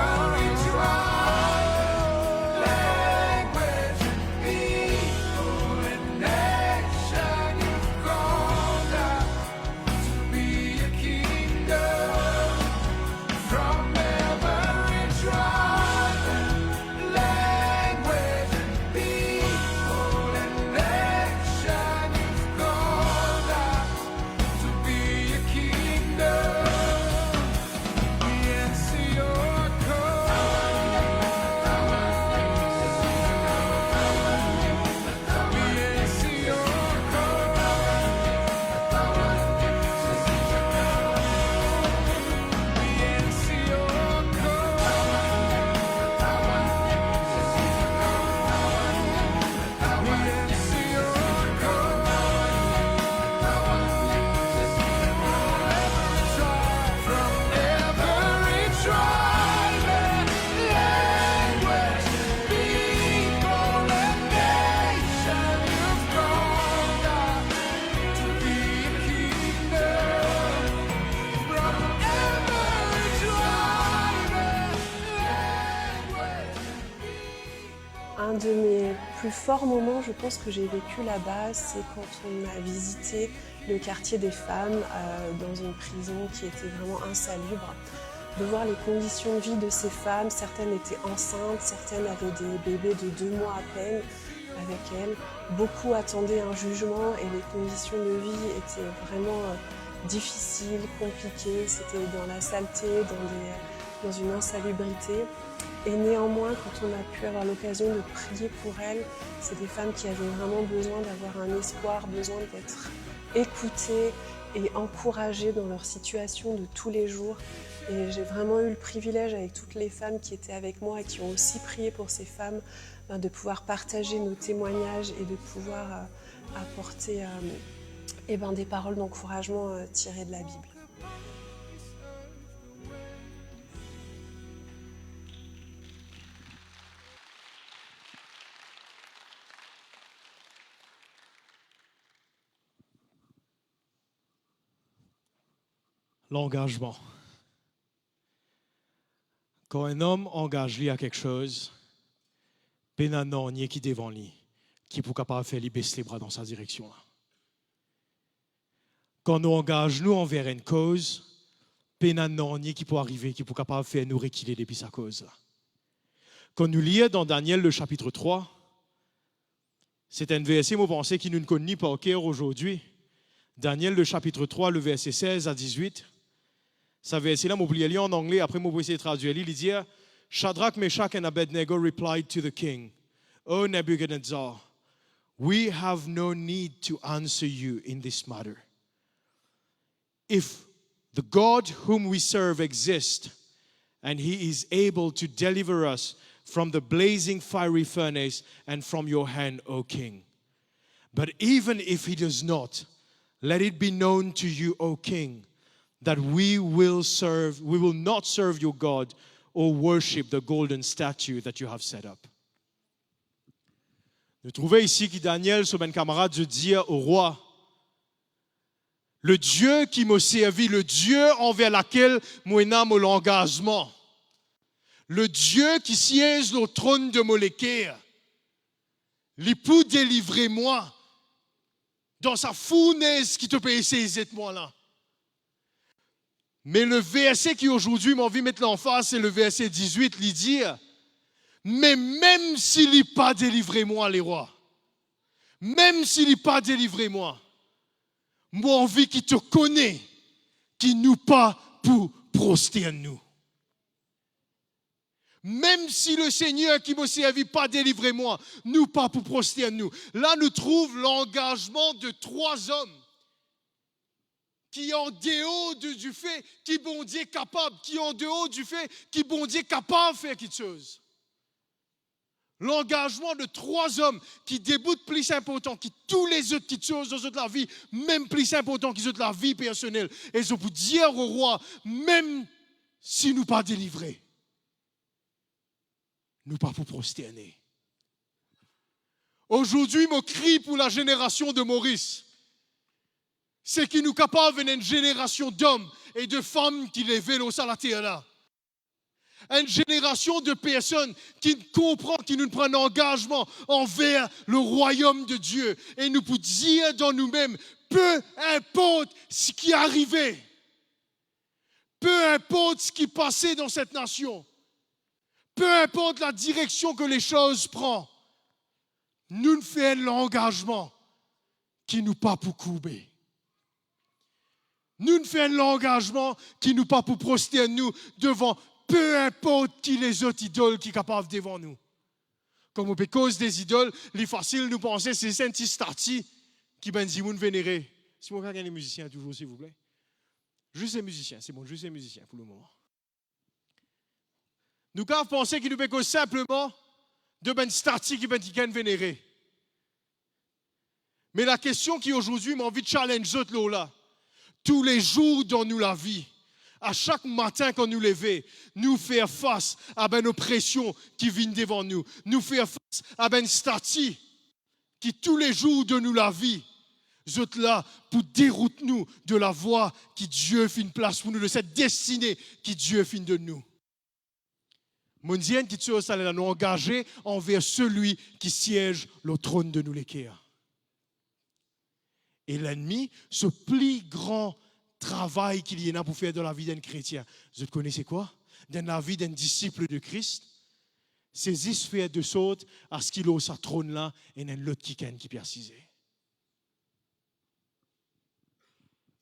[SPEAKER 15] Un de mes plus forts moments, je pense, que j'ai vécu là-bas, c'est quand on a visité le quartier des femmes dans une prison qui était vraiment insalubre. De voir les conditions de vie de ces femmes, certaines étaient enceintes, certaines avaient des bébés de 2 mois à peine avec elles. Beaucoup attendaient un jugement et les conditions de vie étaient vraiment difficiles, compliquées. C'était dans la saleté, dans une insalubrité. Et néanmoins, quand on a pu avoir l'occasion de prier pour elles, c'est des femmes qui avaient vraiment besoin d'avoir un espoir, besoin d'être écoutées et encouragées dans leur situation de tous les jours. Et j'ai vraiment eu le privilège, avec toutes les femmes qui étaient avec moi et qui ont aussi prié pour ces femmes, de pouvoir partager nos témoignages et de pouvoir apporter des paroles d'encouragement tirées de la Bible.
[SPEAKER 11] L'engagement. Quand un homme engage lui à quelque chose, ben un non ni qui devant lui, qui pour capable faire lui baisser les bras dans sa direction. Quand nous engageons nous envers une cause, ben un non ni qui peut arriver, qui pour capable faire nous reculer depuis sa cause. Quand nous lisons dans Daniel le chapitre 3, c'est un verset, moi pensez, qui nous ne connaît pas au cœur aujourd'hui. Daniel le chapitre 3, le verset 16 à 18. Ça verset-là, je vais lire en anglais, après je vais essayer de traduire. Il dit Shadrach, Meshach and Abednego replied to the king, O Nebuchadnezzar, we have no need to answer you in this matter. If the God whom we serve exists, and he is able to deliver us from the blazing fiery furnace and from your hand, O king. But even if he does not, let it be known to you, O king, that we will not serve your God or worship the golden statue that you have set up. Nous trouvons ici que Daniel, son ben camarade, dit au roi, le Dieu qui m'a servi, le Dieu envers lequel moi mon l'engagement, le Dieu qui siège au trône de Molékir, il peut délivrer moi dans sa fournaise qui te peut essayer moi là. Mais le verset qui aujourd'hui m'a envie de mettre l'emphase, c'est le verset 18, il dit, mais même s'il n'est pas délivré moi, les rois, même s'il n'est pas délivré moi envie qui te connaît, qui nous pas pour prosterner nous. Même si le Seigneur qui me servit pas délivré moi, nous pas pour prosterner nous. Là, nous trouvons l'engagement de 3 hommes qui en dehors du fait qui bon Dieu est capable, qui en dehors du fait qui bon Dieu est capable de faire quelque chose. L'engagement de 3 hommes qui débutent plus important que tous les autres petites choses dans la vie, même plus important qu'ils ont de la vie personnelle. Et ils ont pu dire au roi, même si nous pas délivrés, nous pas pour prosterner. Aujourd'hui, mon cri pour la génération de Maurice, c'est qu'il nous capable d'une génération d'hommes et de femmes qui les vélos à la terre là. Une génération de personnes qui comprennent, qui nous prennent engagement envers le royaume de Dieu. Et nous pouvons dire dans nous-mêmes, peu importe ce qui arrivait, peu importe ce qui passait dans cette nation, peu importe la direction que les choses prennent, nous faisons l'engagement qui nous pas pour couper. Nous faisons l'engagement qui nous pas pour prosterner nous devant peu importe qui les autres idoles qui sont capables devant nous. Comme on peut cause des idoles, il est facile de nous penser c'est un petit stati qui ben dit nous vénérer. Si vous regardez les musiciens toujours, s'il vous plaît. Juste les musiciens, c'est bon, juste les musiciens pour le moment. Nous pouvons penser qu'il nous peut cause simplement de ben stati qui ben vénérer. Mais la question qui aujourd'hui m'a envie de challenger autres là, tous les jours dans nous la vie, à chaque matin quand nous levons, nous faire face à une oppression qui vient devant nous. Nous faire face à une statue qui tous les jours de nous la vie, sont là pour dérouter nous de la voie qui Dieu fait une place pour nous, de cette destinée qui Dieu fait de nous. Mon Dieu, qui nous allons nous engager envers celui qui siège le trône de nous l'équerre. Et l'ennemi, ce plus grand travail qu'il y a pour faire dans la vie d'un chrétien. Vous connaissez quoi? Dans la vie d'un disciple de Christ, c'est juste faire de sorte à ce qu'il a sa trône là et n'a l'autre qui persiste.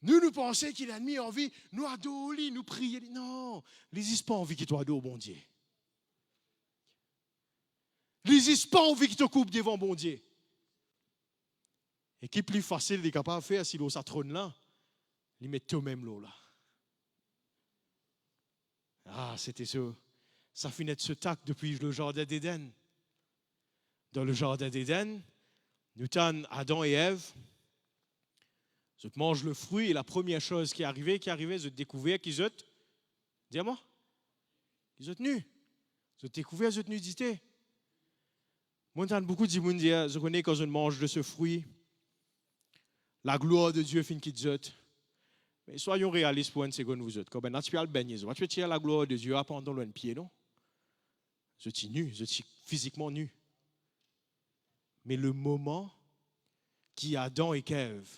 [SPEAKER 11] Nous pensons qu'il a mis envie, nous adorer, nous prier. Non, il n'existe pas envie qu'il t'adore, bon Dieu. Il n'existe pas envie qu'il te coupe devant bon Dieu. Et qui est plus facile de capable de faire s'il a sa trône là? Il met toi-même l'eau là. Ah, c'était ça finit de ce tac depuis le jardin d'Éden. Dans le jardin d'Éden, nous avons Adam et Ève. Ils mangent le fruit et la première chose qui arrivait, ils ont découvert qu'ils ont, dis-moi, ils ont nus. Ils ont découvert cette nudité. Moi, j'entends beaucoup de gens dire, je connais quand on mange de ce fruit, la gloire de Dieu finit qu'ils ont. Mais soyons réalistes pour une seconde, vous autres. Quand ben tu as le baigner, tu tiens la gloire de Dieu pendant le pied, non? Je suis nu, je suis physiquement nu. Mais le moment qui Adam et Ève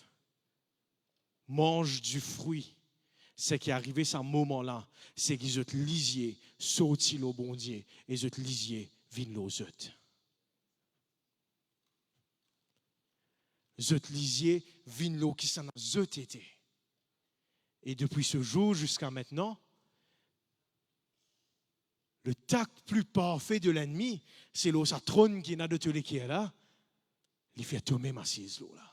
[SPEAKER 11] mangent du fruit, c'est qui est arrivé ce moment-là, c'est qu'ils ont lisier, sorti le bon Dieu, et ils ont lisier, viennent aux autres. Ils ont lisier, viennent l'eau qui s'en a été. Et depuis ce jour jusqu'à maintenant, le tact plus parfait de l'ennemi, c'est l'eau, sa trône qui n'a de télé qui est là, il fait toi-même assise l'eau là.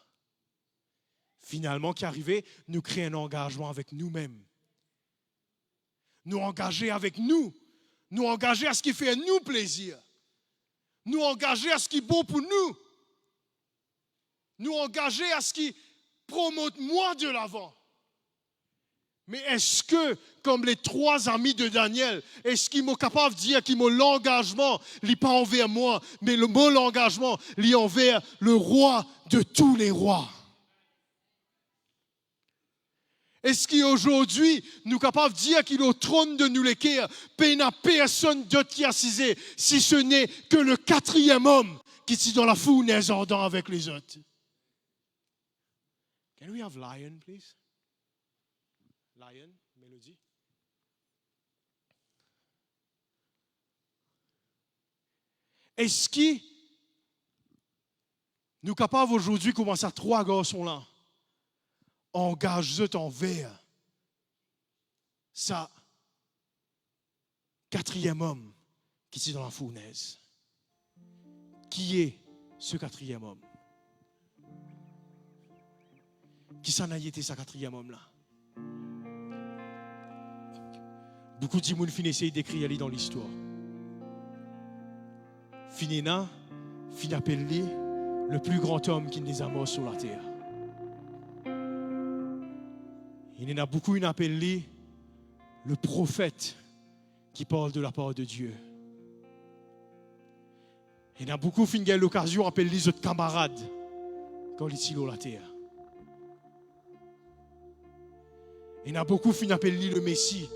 [SPEAKER 11] Finalement, qui arrivait, nous créer un engagement avec nous-mêmes. Nous engager avec nous. Nous engager à ce qui fait nous plaisir. Nous engager à ce qui est bon pour nous. Nous engager à ce qui promote moi de l'avant. Mais est-ce que, comme les 3 amis de Daniel, est-ce qu'ils m'ont capable de dire qu'ils m'ont l'engagement, n'est pas envers moi, mais le mot l'engagement, est envers le roi de tous les rois? Est-ce qu'aujourd'hui, nous sommes capables de dire qu'il est au trône de nous l'équerre, il n'y a personne d'autre qui est assisé, si ce n'est que le 4e homme qui est dans la fournaise ardente avec les autres? Can we have lion, please? Lion, mais mélodie. Est-ce que nous sommes capables aujourd'hui de commencer à 3 garçons là, engagés envers ça, 4e homme qui est dans la fournaise? Qui est ce 4e homme? Qui s'en a été ce 4e homme là? Beaucoup de gens finissent d'écrire dans l'histoire. Finina, fin appelé le plus grand homme qui nous a mort sur la terre. Il y en a beaucoup qui appellent le prophète qui parle de la part de Dieu. Il y en a beaucoup qui ont l'occasion d'appeler les autres camarades quand ils sont sur la terre. Il y en a beaucoup qui appellent le Messie.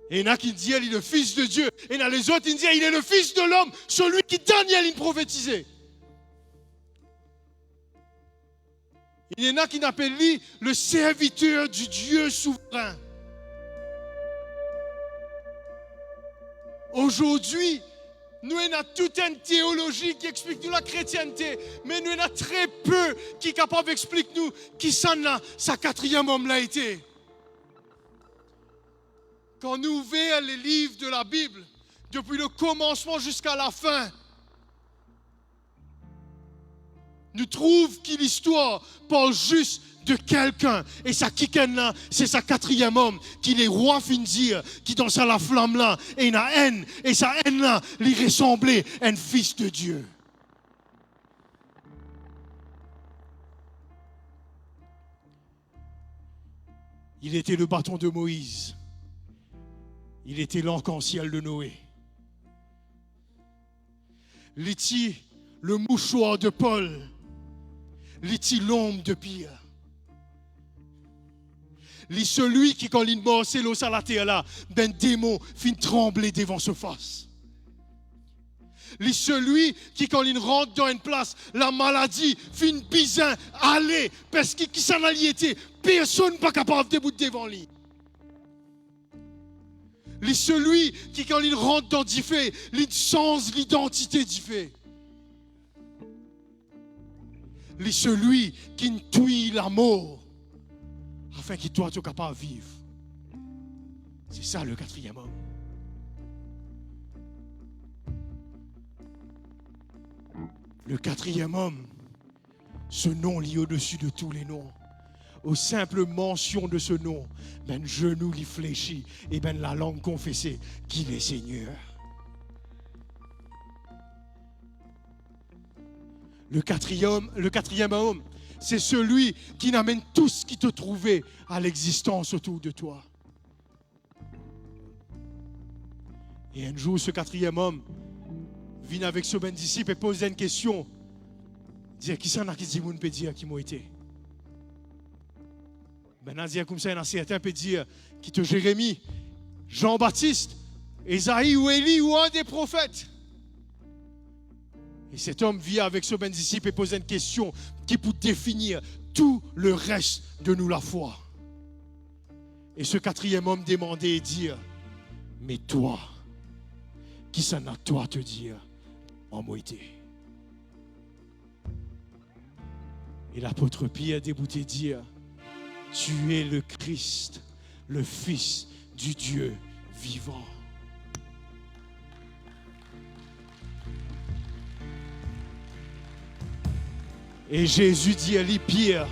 [SPEAKER 11] Et il y en a qui disent qu'il est le fils de Dieu. Et il y en a les autres qui disent qu'il est le fils de l'homme, celui qui Daniel prophétisait. Il y en a qui appellent le serviteur du Dieu souverain. Aujourd'hui, nous avons toute une théologie qui explique nous la chrétienté, mais nous avons très peu qui est capable d'expliquer nous qui s'en a, sa 4e homme l'a été. Quand nous ouvrons les livres de la Bible, depuis le commencement jusqu'à la fin, nous trouvons que l'histoire parle juste de quelqu'un. Et ça, là, c'est sa 4e homme, qui est roi fin dire, qui dans la flamme là, et il a haine. Et sa haine là, lui ressemblait à un fils de Dieu. Il était le bâton de Moïse. Il était l'arc-en-ciel de Noé. Il était le mouchoir de Paul. Il était l'ombre de Pierre. Il est celui qui, quand il mort, c'est l'eau à la terre là, ben démon fin trembler devant ce face. Il est celui qui, quand il rentre dans une place, la maladie fin bizin aller parce qu'il s'en a été, personne n'est pas capable de bouter devant lui. Il est celui qui, quand il rentre dans Diffé, il change l'identité d'Iffé. Il est celui qui tuit la mort afin qu'il soit capable de vivre. C'est ça le 4e homme. Le 4e homme, ce nom lié au-dessus de tous les noms. Aux simple mention de ce nom, ben genou lui fléchit et ben la langue confessée qu'il est Seigneur. Le 4e homme, c'est celui qui n'amène tout ce qui te trouvait à l'existence autour de toi. Et un jour, ce 4e homme vient avec ce ben disciple et pose une question. Dire qui s'en a qui dit moun peut dire qui m'a été. Ben dire comme ça, il y en a certains peut dire qui te Jérémie, Jean-Baptiste, Esaïe ou Élie ou un des prophètes. Et cet homme vient avec ce ben disciple et pose une question qui peut définir tout le reste de nous la foi. Et ce 4e homme demandait et dire, mais toi, qui s'en a toi te dire en moi été? Et l'apôtre Pierre débouté dire, tu es le Christ, le Fils du Dieu vivant. Et Jésus dit à lui, Pierre,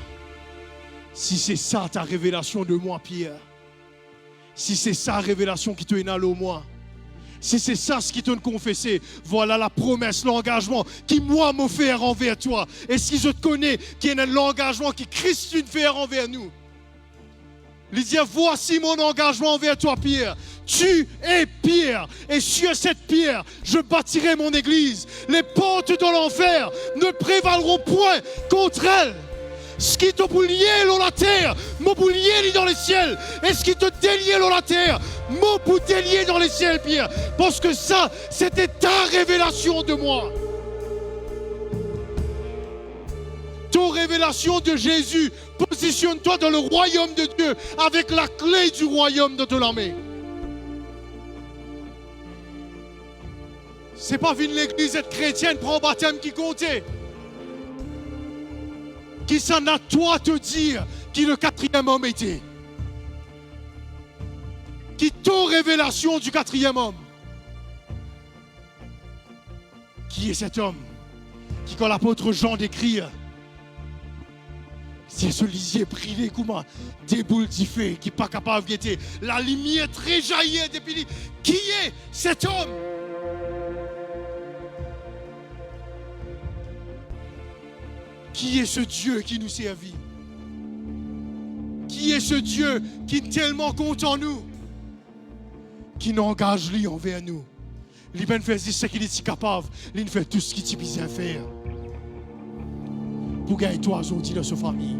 [SPEAKER 11] si c'est ça ta révélation de moi, Pierre, si c'est ça la révélation qui te énale au moi, si c'est ça ce qui te confessé, voilà la promesse, l'engagement qui moi m'a fait envers toi. Et si je te connais, qui est l'engagement qui Christ une fait envers nous. Il dit, voici mon engagement envers toi, Pierre. Tu es Pierre, et sur cette pierre, je bâtirai mon église. Les portes de l'enfer ne prévaleront point contre elle. Ce qui te lié dans la terre, mon lié dans les ciels. Et ce qui te délié dans la terre, mon bout délié dans les ciels, Pierre. Parce que ça, c'était ta révélation de moi. Ton
[SPEAKER 16] révélation de Jésus, positionne-toi dans le royaume de Dieu avec la clé du royaume dans ton main. C'est pas venir l'église être chrétienne, prends baptême qui comptait. Qui s'en a toi te dire qui le quatrième homme était? Qui ton révélation du quatrième homme? Qui est cet homme qui, quand l'apôtre Jean décrit, c'est ce lisier brillé comme des boules d'ifé qui n'est pas capable de guetter. La lumière très jaillie depuis lui. Qui est cet homme? Qui est ce Dieu qui nous servit? Qui est ce Dieu qui est tellement compte en nous? Qui nous engage lui envers nous? Il fait ce qu'il est capable. Il fait tout ce qu'il est bien faire. Pour gagner toi aujourd'hui dans sa famille.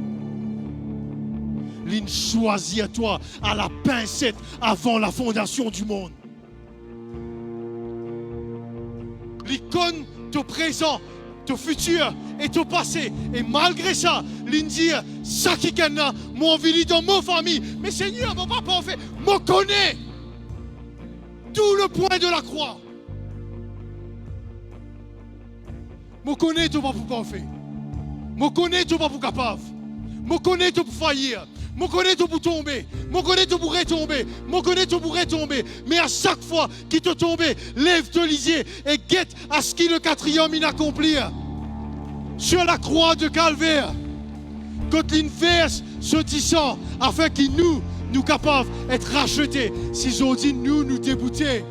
[SPEAKER 16] Il choisit toi à la pincette avant la fondation du monde. L'icône, ton présent, ton futur et ton passé. Et malgré ça, il dit, ça qui gagne, moi envie dans ma famille. Mais Seigneur, mon papa en fait, me connaît. Tout le point de la croix. Je connais tout pour faire. Je connais tout pour capable. Je connais tout pour faillir. Je connais tout pour tomber. Je connais tout pour retomber. Je connais tout pour retomber. Mais à chaque fois qu'il te tombe, lève-toi lisier et guette à ce qu'il le quatrième il accomplit. Sur la croix de Calvaire. Quand l'inverse se tissant afin qu'il nous capables d'être rachetés. Si aujourd'hui nous débouter.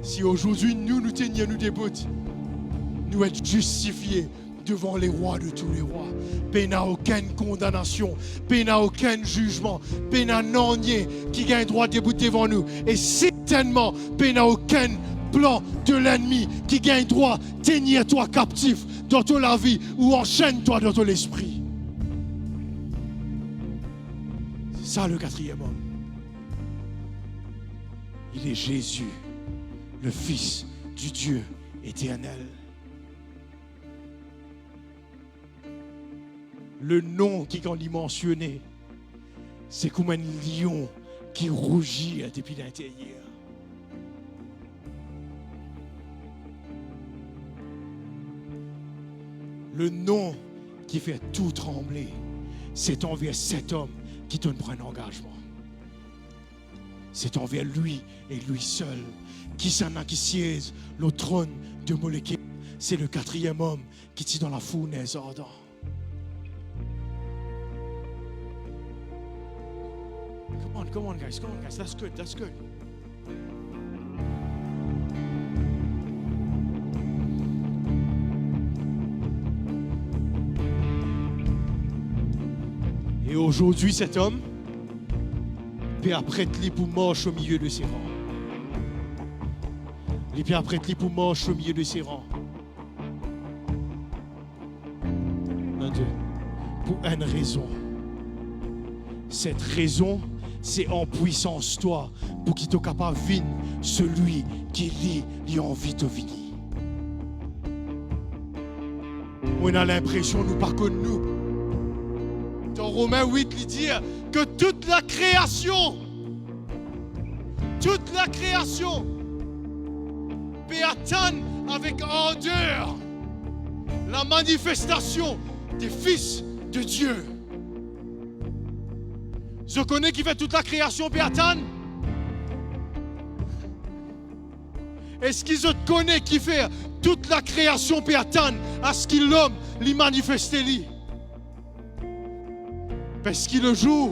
[SPEAKER 16] Si aujourd'hui nous tenions nous débouter, nous être justifiés devant les rois de tous les rois. Peine à aucune condamnation, peine à aucun jugement, peine à non-nier qui gagne droit de débouter devant nous. Et certainement, peine à aucun plan de l'ennemi qui gagne droit de tenir toi captif dans toute la vie ou enchaîne-toi dans ton esprit. C'est ça le quatrième homme. Il est Jésus, le Fils du Dieu éternel. Le nom qui quand il mentionné, c'est comme un lion qui rougit depuis l'intérieur. Le nom qui fait tout trembler, c'est envers cet homme qui te prend un engagement. C'est envers lui et lui seul qui s'en a qui siège le trône de Moléké. C'est le quatrième homme qui est dans la fournaise ardente. Come on, guys. That's good. Et aujourd'hui, cet homme peut apprêter pour marcher au milieu de ses rangs. Il peut apprêter pour marcher au milieu de ses rangs. Pour une raison. Cette raison, c'est en puissance toi pour qu'il te capable de venir celui qui lui a envie de venir. On a l'impression nous pas comme nous. Dans Romains 8, il dit que toute la création peut attendre avec ardeur la manifestation des fils de Dieu. Je connais qui fait toute la création peut attendre. Est-ce qu'ils te connaissent qui fait toute la création peut attendre à ce qu'il l'homme lui manifeste lui? Parce qu'il le jour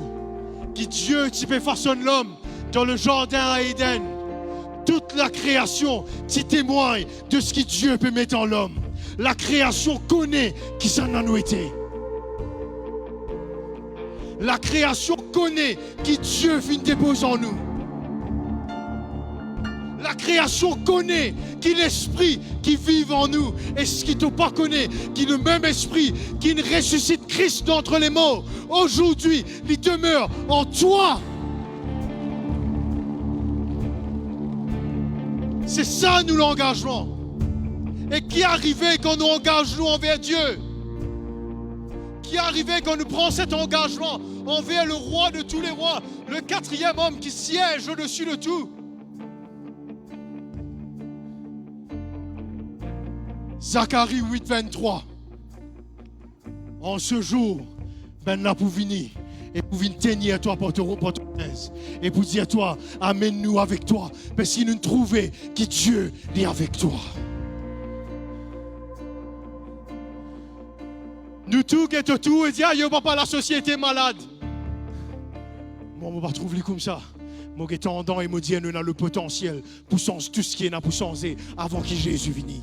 [SPEAKER 16] qui Dieu qui peut façonner l'homme dans le jardin à Éden, toute la création qui témoigne de ce que Dieu peut mettre en l'homme. La création connaît qui s'en a nous été. La création connaît qui Dieu finit dépose en nous. La création connaît qui l'esprit qui vit en nous. Et ce qui ne pas connaît, qui le même esprit qui ressuscite Christ d'entre les morts, aujourd'hui, il demeure en toi. C'est ça, nous, l'engagement. Et qui arrivait quand nous engageons envers Dieu? Qui arrivait quand nous prenons cet engagement envers le roi de tous les rois, le quatrième homme qui siège au-dessus de tout? Zacharie 8, 23. En ce jour, ben là pour venir, et pour venir tenir toi pour ton aise, et pour dire toi, amène-nous avec toi, parce qu'il nous trouvait que Dieu est avec toi. Nous tous qui sommes tout et dire, yo papa, la société est malade. Moi, on va trouver comme ça. Moi, qui tendant et me dire, nous avons le potentiel pour changer tout ce qui est là pour changer avant que Jésus vienne.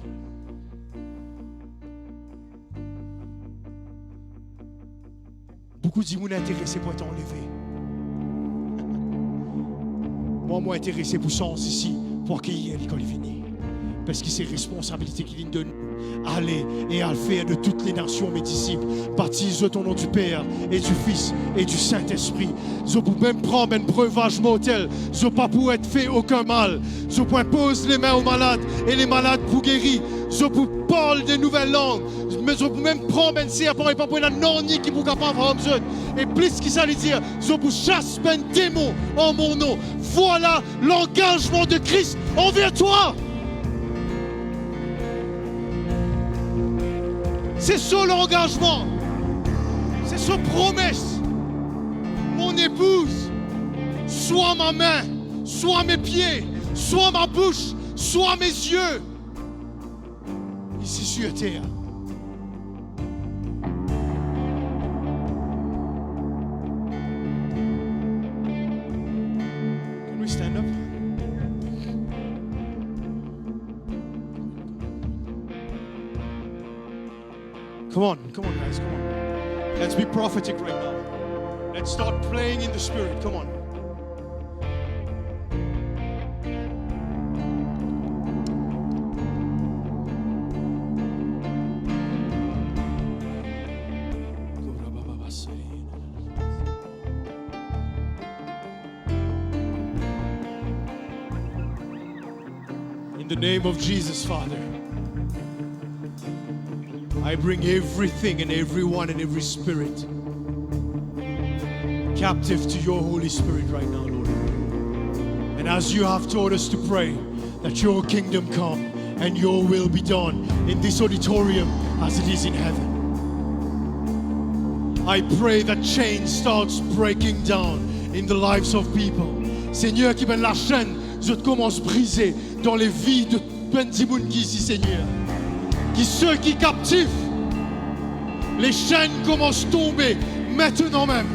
[SPEAKER 16] Beaucoup de gens sont intéressés pour être enlevés. Moi, je suis intéressé pour changer ici, pour accueillir l'école venue. Parce que c'est responsabilité qu'il nous donne. Aller et à le faire de toutes les nations, mes disciples. Baptise au nom du Père et du Fils et du Saint-Esprit. Je peux même prendre un breuvage mortel. Je ne peux pas pour être fait aucun mal. Je peux poser les mains aux malades et les malades pour guérir. Je peux parler de nouvelles langues. Mais je peux même prendre un serpent et pas pour un non-ni qui peut capable de faire. Et plus qu'il s'allait dire, je peux chasser un démon en mon nom. Voilà l'engagement de Christ envers toi. C'est ça l'engagement. C'est sa promesse. Mon épouse, soit ma main, soit mes pieds, soit ma bouche, soit mes yeux. Ici sur terre. Can we stand up? Come on guys, come on. Let's be prophetic right now. Let's start playing in the spirit, come on. In the name of Jesus, Father, I bring everything and everyone and every spirit captive to your Holy Spirit right now, Lord. And as you have taught us to pray that your kingdom come and your will be done in this auditorium as it is in heaven, I pray that chains starts breaking down in the lives of people. Seigneur, qui ben la chaîne, je commence à briser dans les vies de plein de monde qui ici, Seigneur. Qui ceux qui captivent, les chaînes commencent à tomber maintenant même.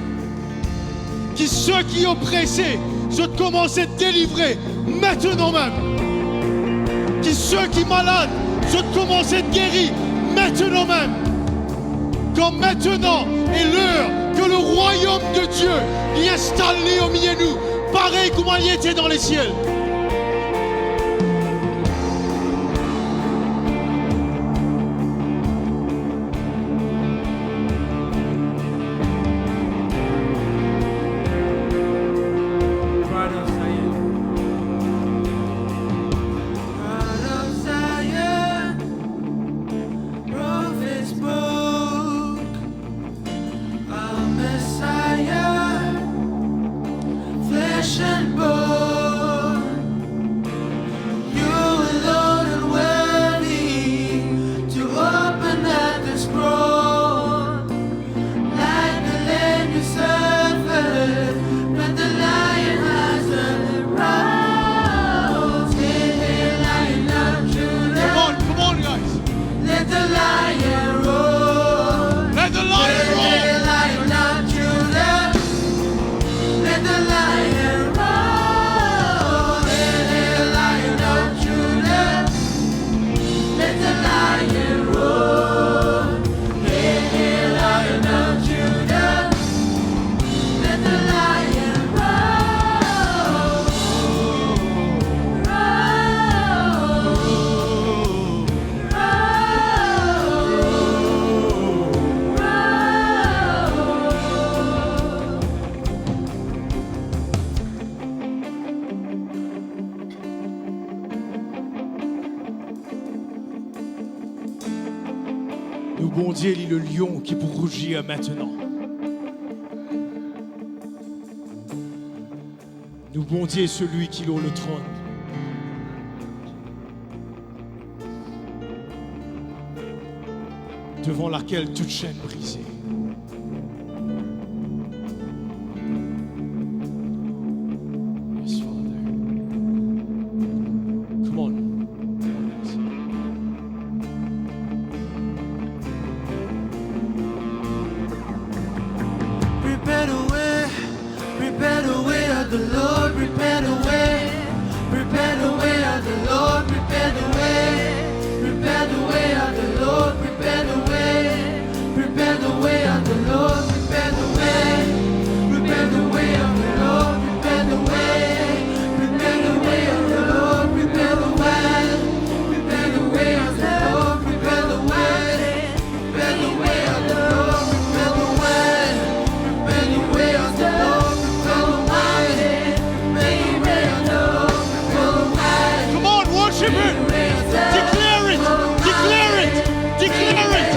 [SPEAKER 16] Qui ceux qui oppressés, je commence à être délivré maintenant même. Qui ceux qui malades, je commence à être guéri maintenant même. Comme maintenant est l'heure que le royaume de Dieu y installé au milieu de nous, pareil comme il était dans les ciels.
[SPEAKER 9] Flesh and bone.
[SPEAKER 11] Nous, bon Dieu, il est le lion qui pour rougir maintenant. Nous, bon Dieu, celui qui loue le trône. Devant laquelle toute chaîne brisée. Yes, Father. Come on.
[SPEAKER 9] Prepare the way of the Lord, prepare the way of the Lord, prepare the way of the Lord, prepare the way of the Lord, prepare the way of the Lord, prepare the way of the Lord, prepare the way of the Lord, prepare the way of the Lord, prepare the way of the Lord, prepare the way of the Lord.
[SPEAKER 16] Come on, worship Him. Declare it. Declare it. Declare it.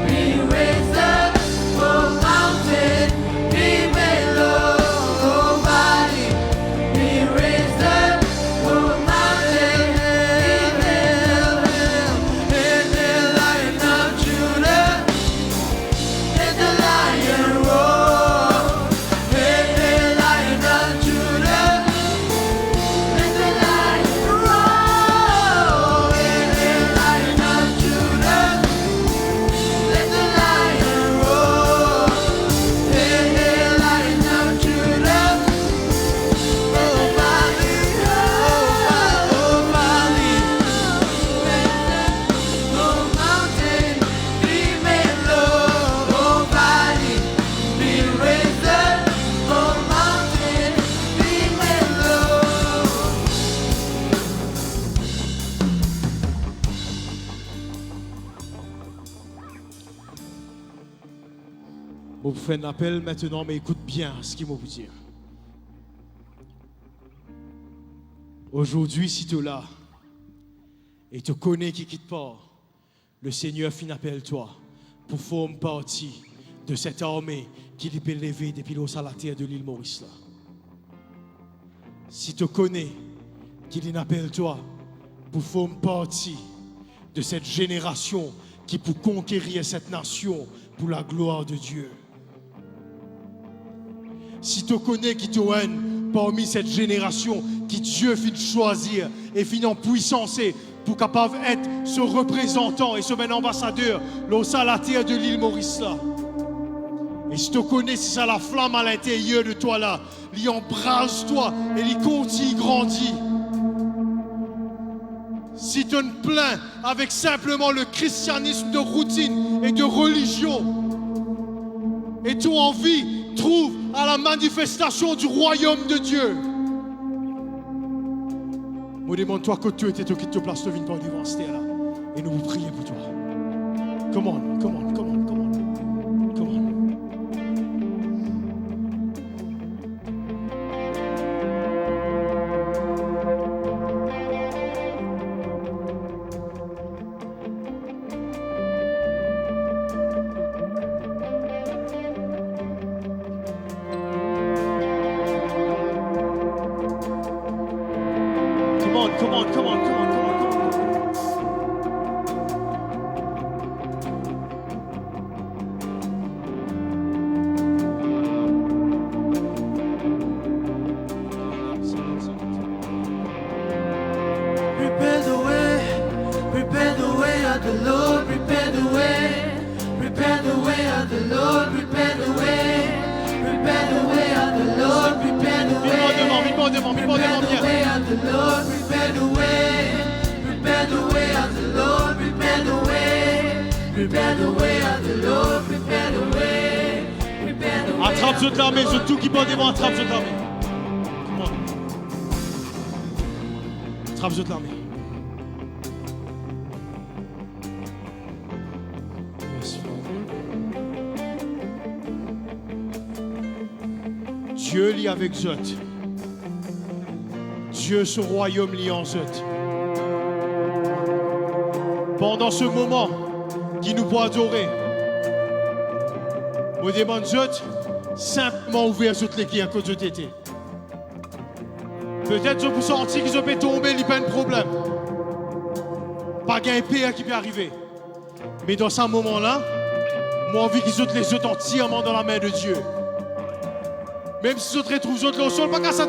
[SPEAKER 9] Be raised up, oh mountain, be made low, oh valley. Be raised up, oh mountain, be made low. Let the Lion of Judah, let the Lion roar. Let the Lion of Judah, let the Lion roar. Let the Lion of Judah, let the Lion roar. Let the Lion of Judah, oh valley, oh valley, oh mountain, be made low, oh valley, be raised up, oh mountain, be made low.
[SPEAKER 11] On vous fait un appel maintenant, mais écoute bien ce qu'il m'a vous dire. Aujourd'hui, si tu es là et tu connais qui quitte pas, le Seigneur fin appelle toi pour former partie de cette armée qui peut lever depuis l'eau à la terre de l'île Maurice. Là. Si tu connais qu'il appelle toi pour former partie de cette génération qui peut conquérir cette nation pour la gloire de Dieu. Si tu connais qui te haine parmi cette génération qui Dieu finit choisir et finit en puissance pour capable être ce représentant et ce même ambassadeur à la terre de l'île Maurice là. Et si tu connais, si ça la flamme à l'intérieur de toi là, il embrase toi et il continue grandit. Si tu te plains avec simplement le christianisme de routine et de religion, et tu as envie, trouve à la manifestation du royaume de Dieu. Moi, demande-toi que tu étais qui te place, tu viens pas devant cette terre là. Et nous vous prions pour toi. Come on, come on, come on, come on. Come on. Come on, come on, come on, come on, come
[SPEAKER 9] Prepare the way of the Lord, prepare the way of the Lord, prepare the way of the Lord, prepare the way of the Lord, prepare the way of the Lord, prepare the way of the Lord, prepare the way, prepare the way.
[SPEAKER 11] Attrape cette l'armée, c'est tout qui peut devant, attrape cette l'armée. Come on. Attrape cette l'armée. Yes, Father. Dieu lit avec Zot. Dieu, ce royaume lit en Zot. pendant ce moment qui nous peut adorer, je demande simplement ouvrir toutes les clés à cause de tété. Peut-être que vous sentez qu'ils ont tomber, il n'y a pas de problème. Pas qu'un pire qui peut arriver. Mais dans ce moment-là, moi envie qu'ils ont les autres entièrement dans la main de Dieu. Même si ils retrouvent les autres au sol, pas qu'à ça,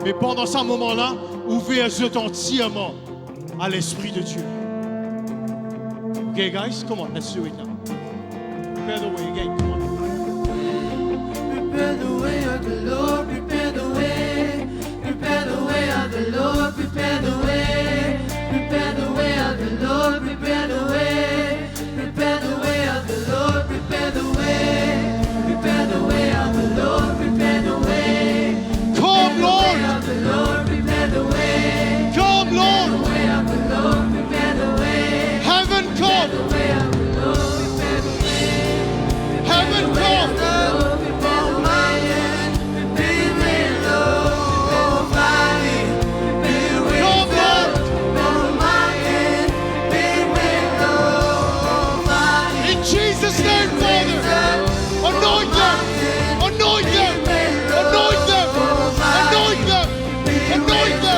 [SPEAKER 11] mais pendant ce moment-là, ouvrez les autres entièrement à l'Esprit de Dieu. Okay, guys, come on, let's do it now. Prepare the way again, come on.
[SPEAKER 9] Prepare the way of the Lord, prepare the way. Prepare the way of the Lord, prepare the way. Prepare the way of the Lord, prepare the way. Prepare the way of the Lord, prepare the way. Prepare the way of the Lord, prepare the way.
[SPEAKER 16] Come, Lord.
[SPEAKER 9] Prepare the way.
[SPEAKER 16] Come, Lord.
[SPEAKER 9] The way of the Lord, prepare the way.
[SPEAKER 16] Heaven come.
[SPEAKER 9] The way of the Lord, prepare the way.
[SPEAKER 16] Heaven come. Jesus' name, Father, anoint them, anoint them, anoint them, anoint them, anoint them.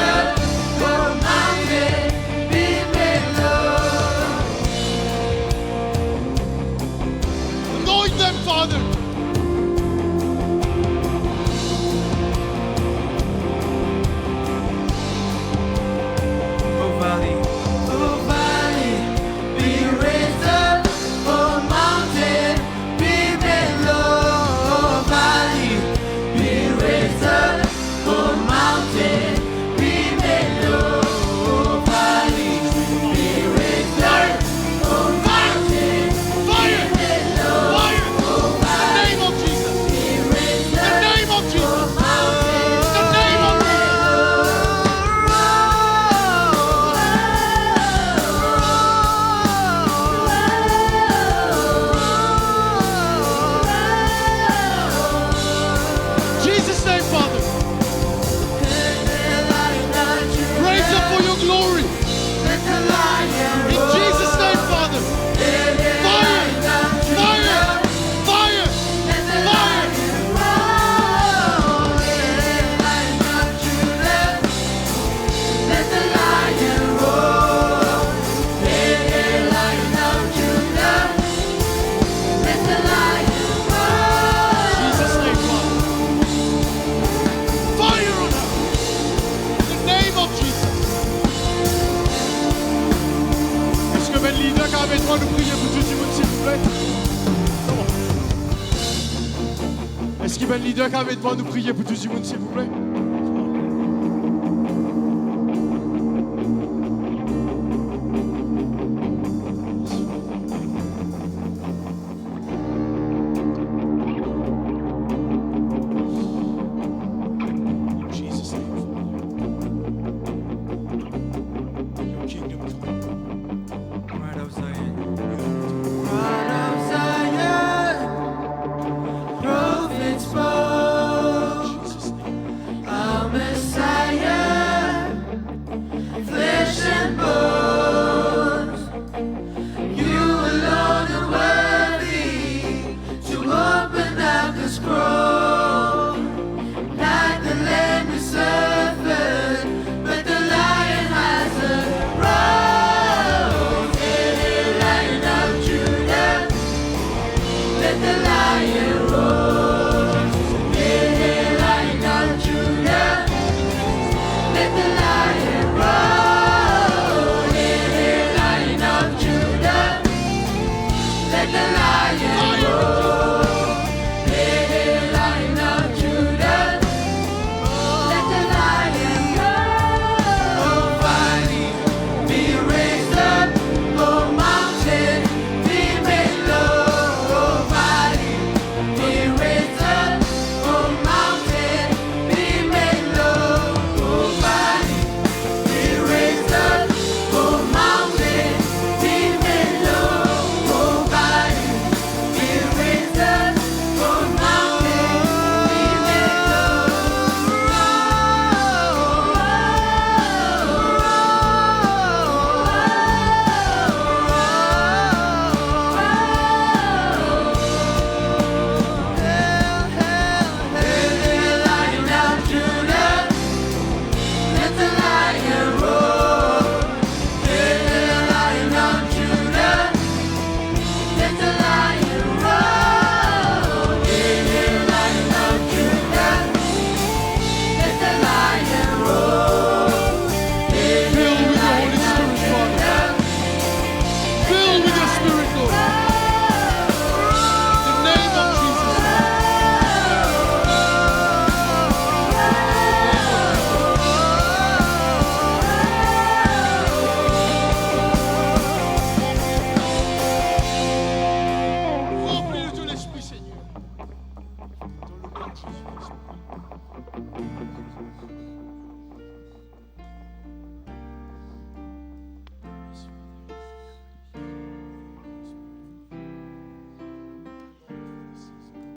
[SPEAKER 16] Anoint them, Father.
[SPEAKER 9] Oh valley, be raised up. Oh mountain, be made low. Oh valley, be raised up. Oh mountain, be made low. Oh valley, be raised up. Oh mountain, be made low. Oh valley, be raised up.
[SPEAKER 16] The name of Jesus.
[SPEAKER 9] Oh mountain,
[SPEAKER 16] The name of Jesus. Jesus' name, Father. Raise up for your glory. In Jesus' name, Father. Fire! Fire! Fire! Fire!
[SPEAKER 9] Let the lion roar. Lion of Judah. Let the lion roar.
[SPEAKER 16] Jesus' name, Father. Fire on them. In the name of Jesus.
[SPEAKER 11] Est-ce que Ben Leader qui avait droit de prier pour tout le monde, s'il vous plaît? Come on. Est-ce que Ben Leader qui avait droit de prier pour tout le monde, s'il vous plaît?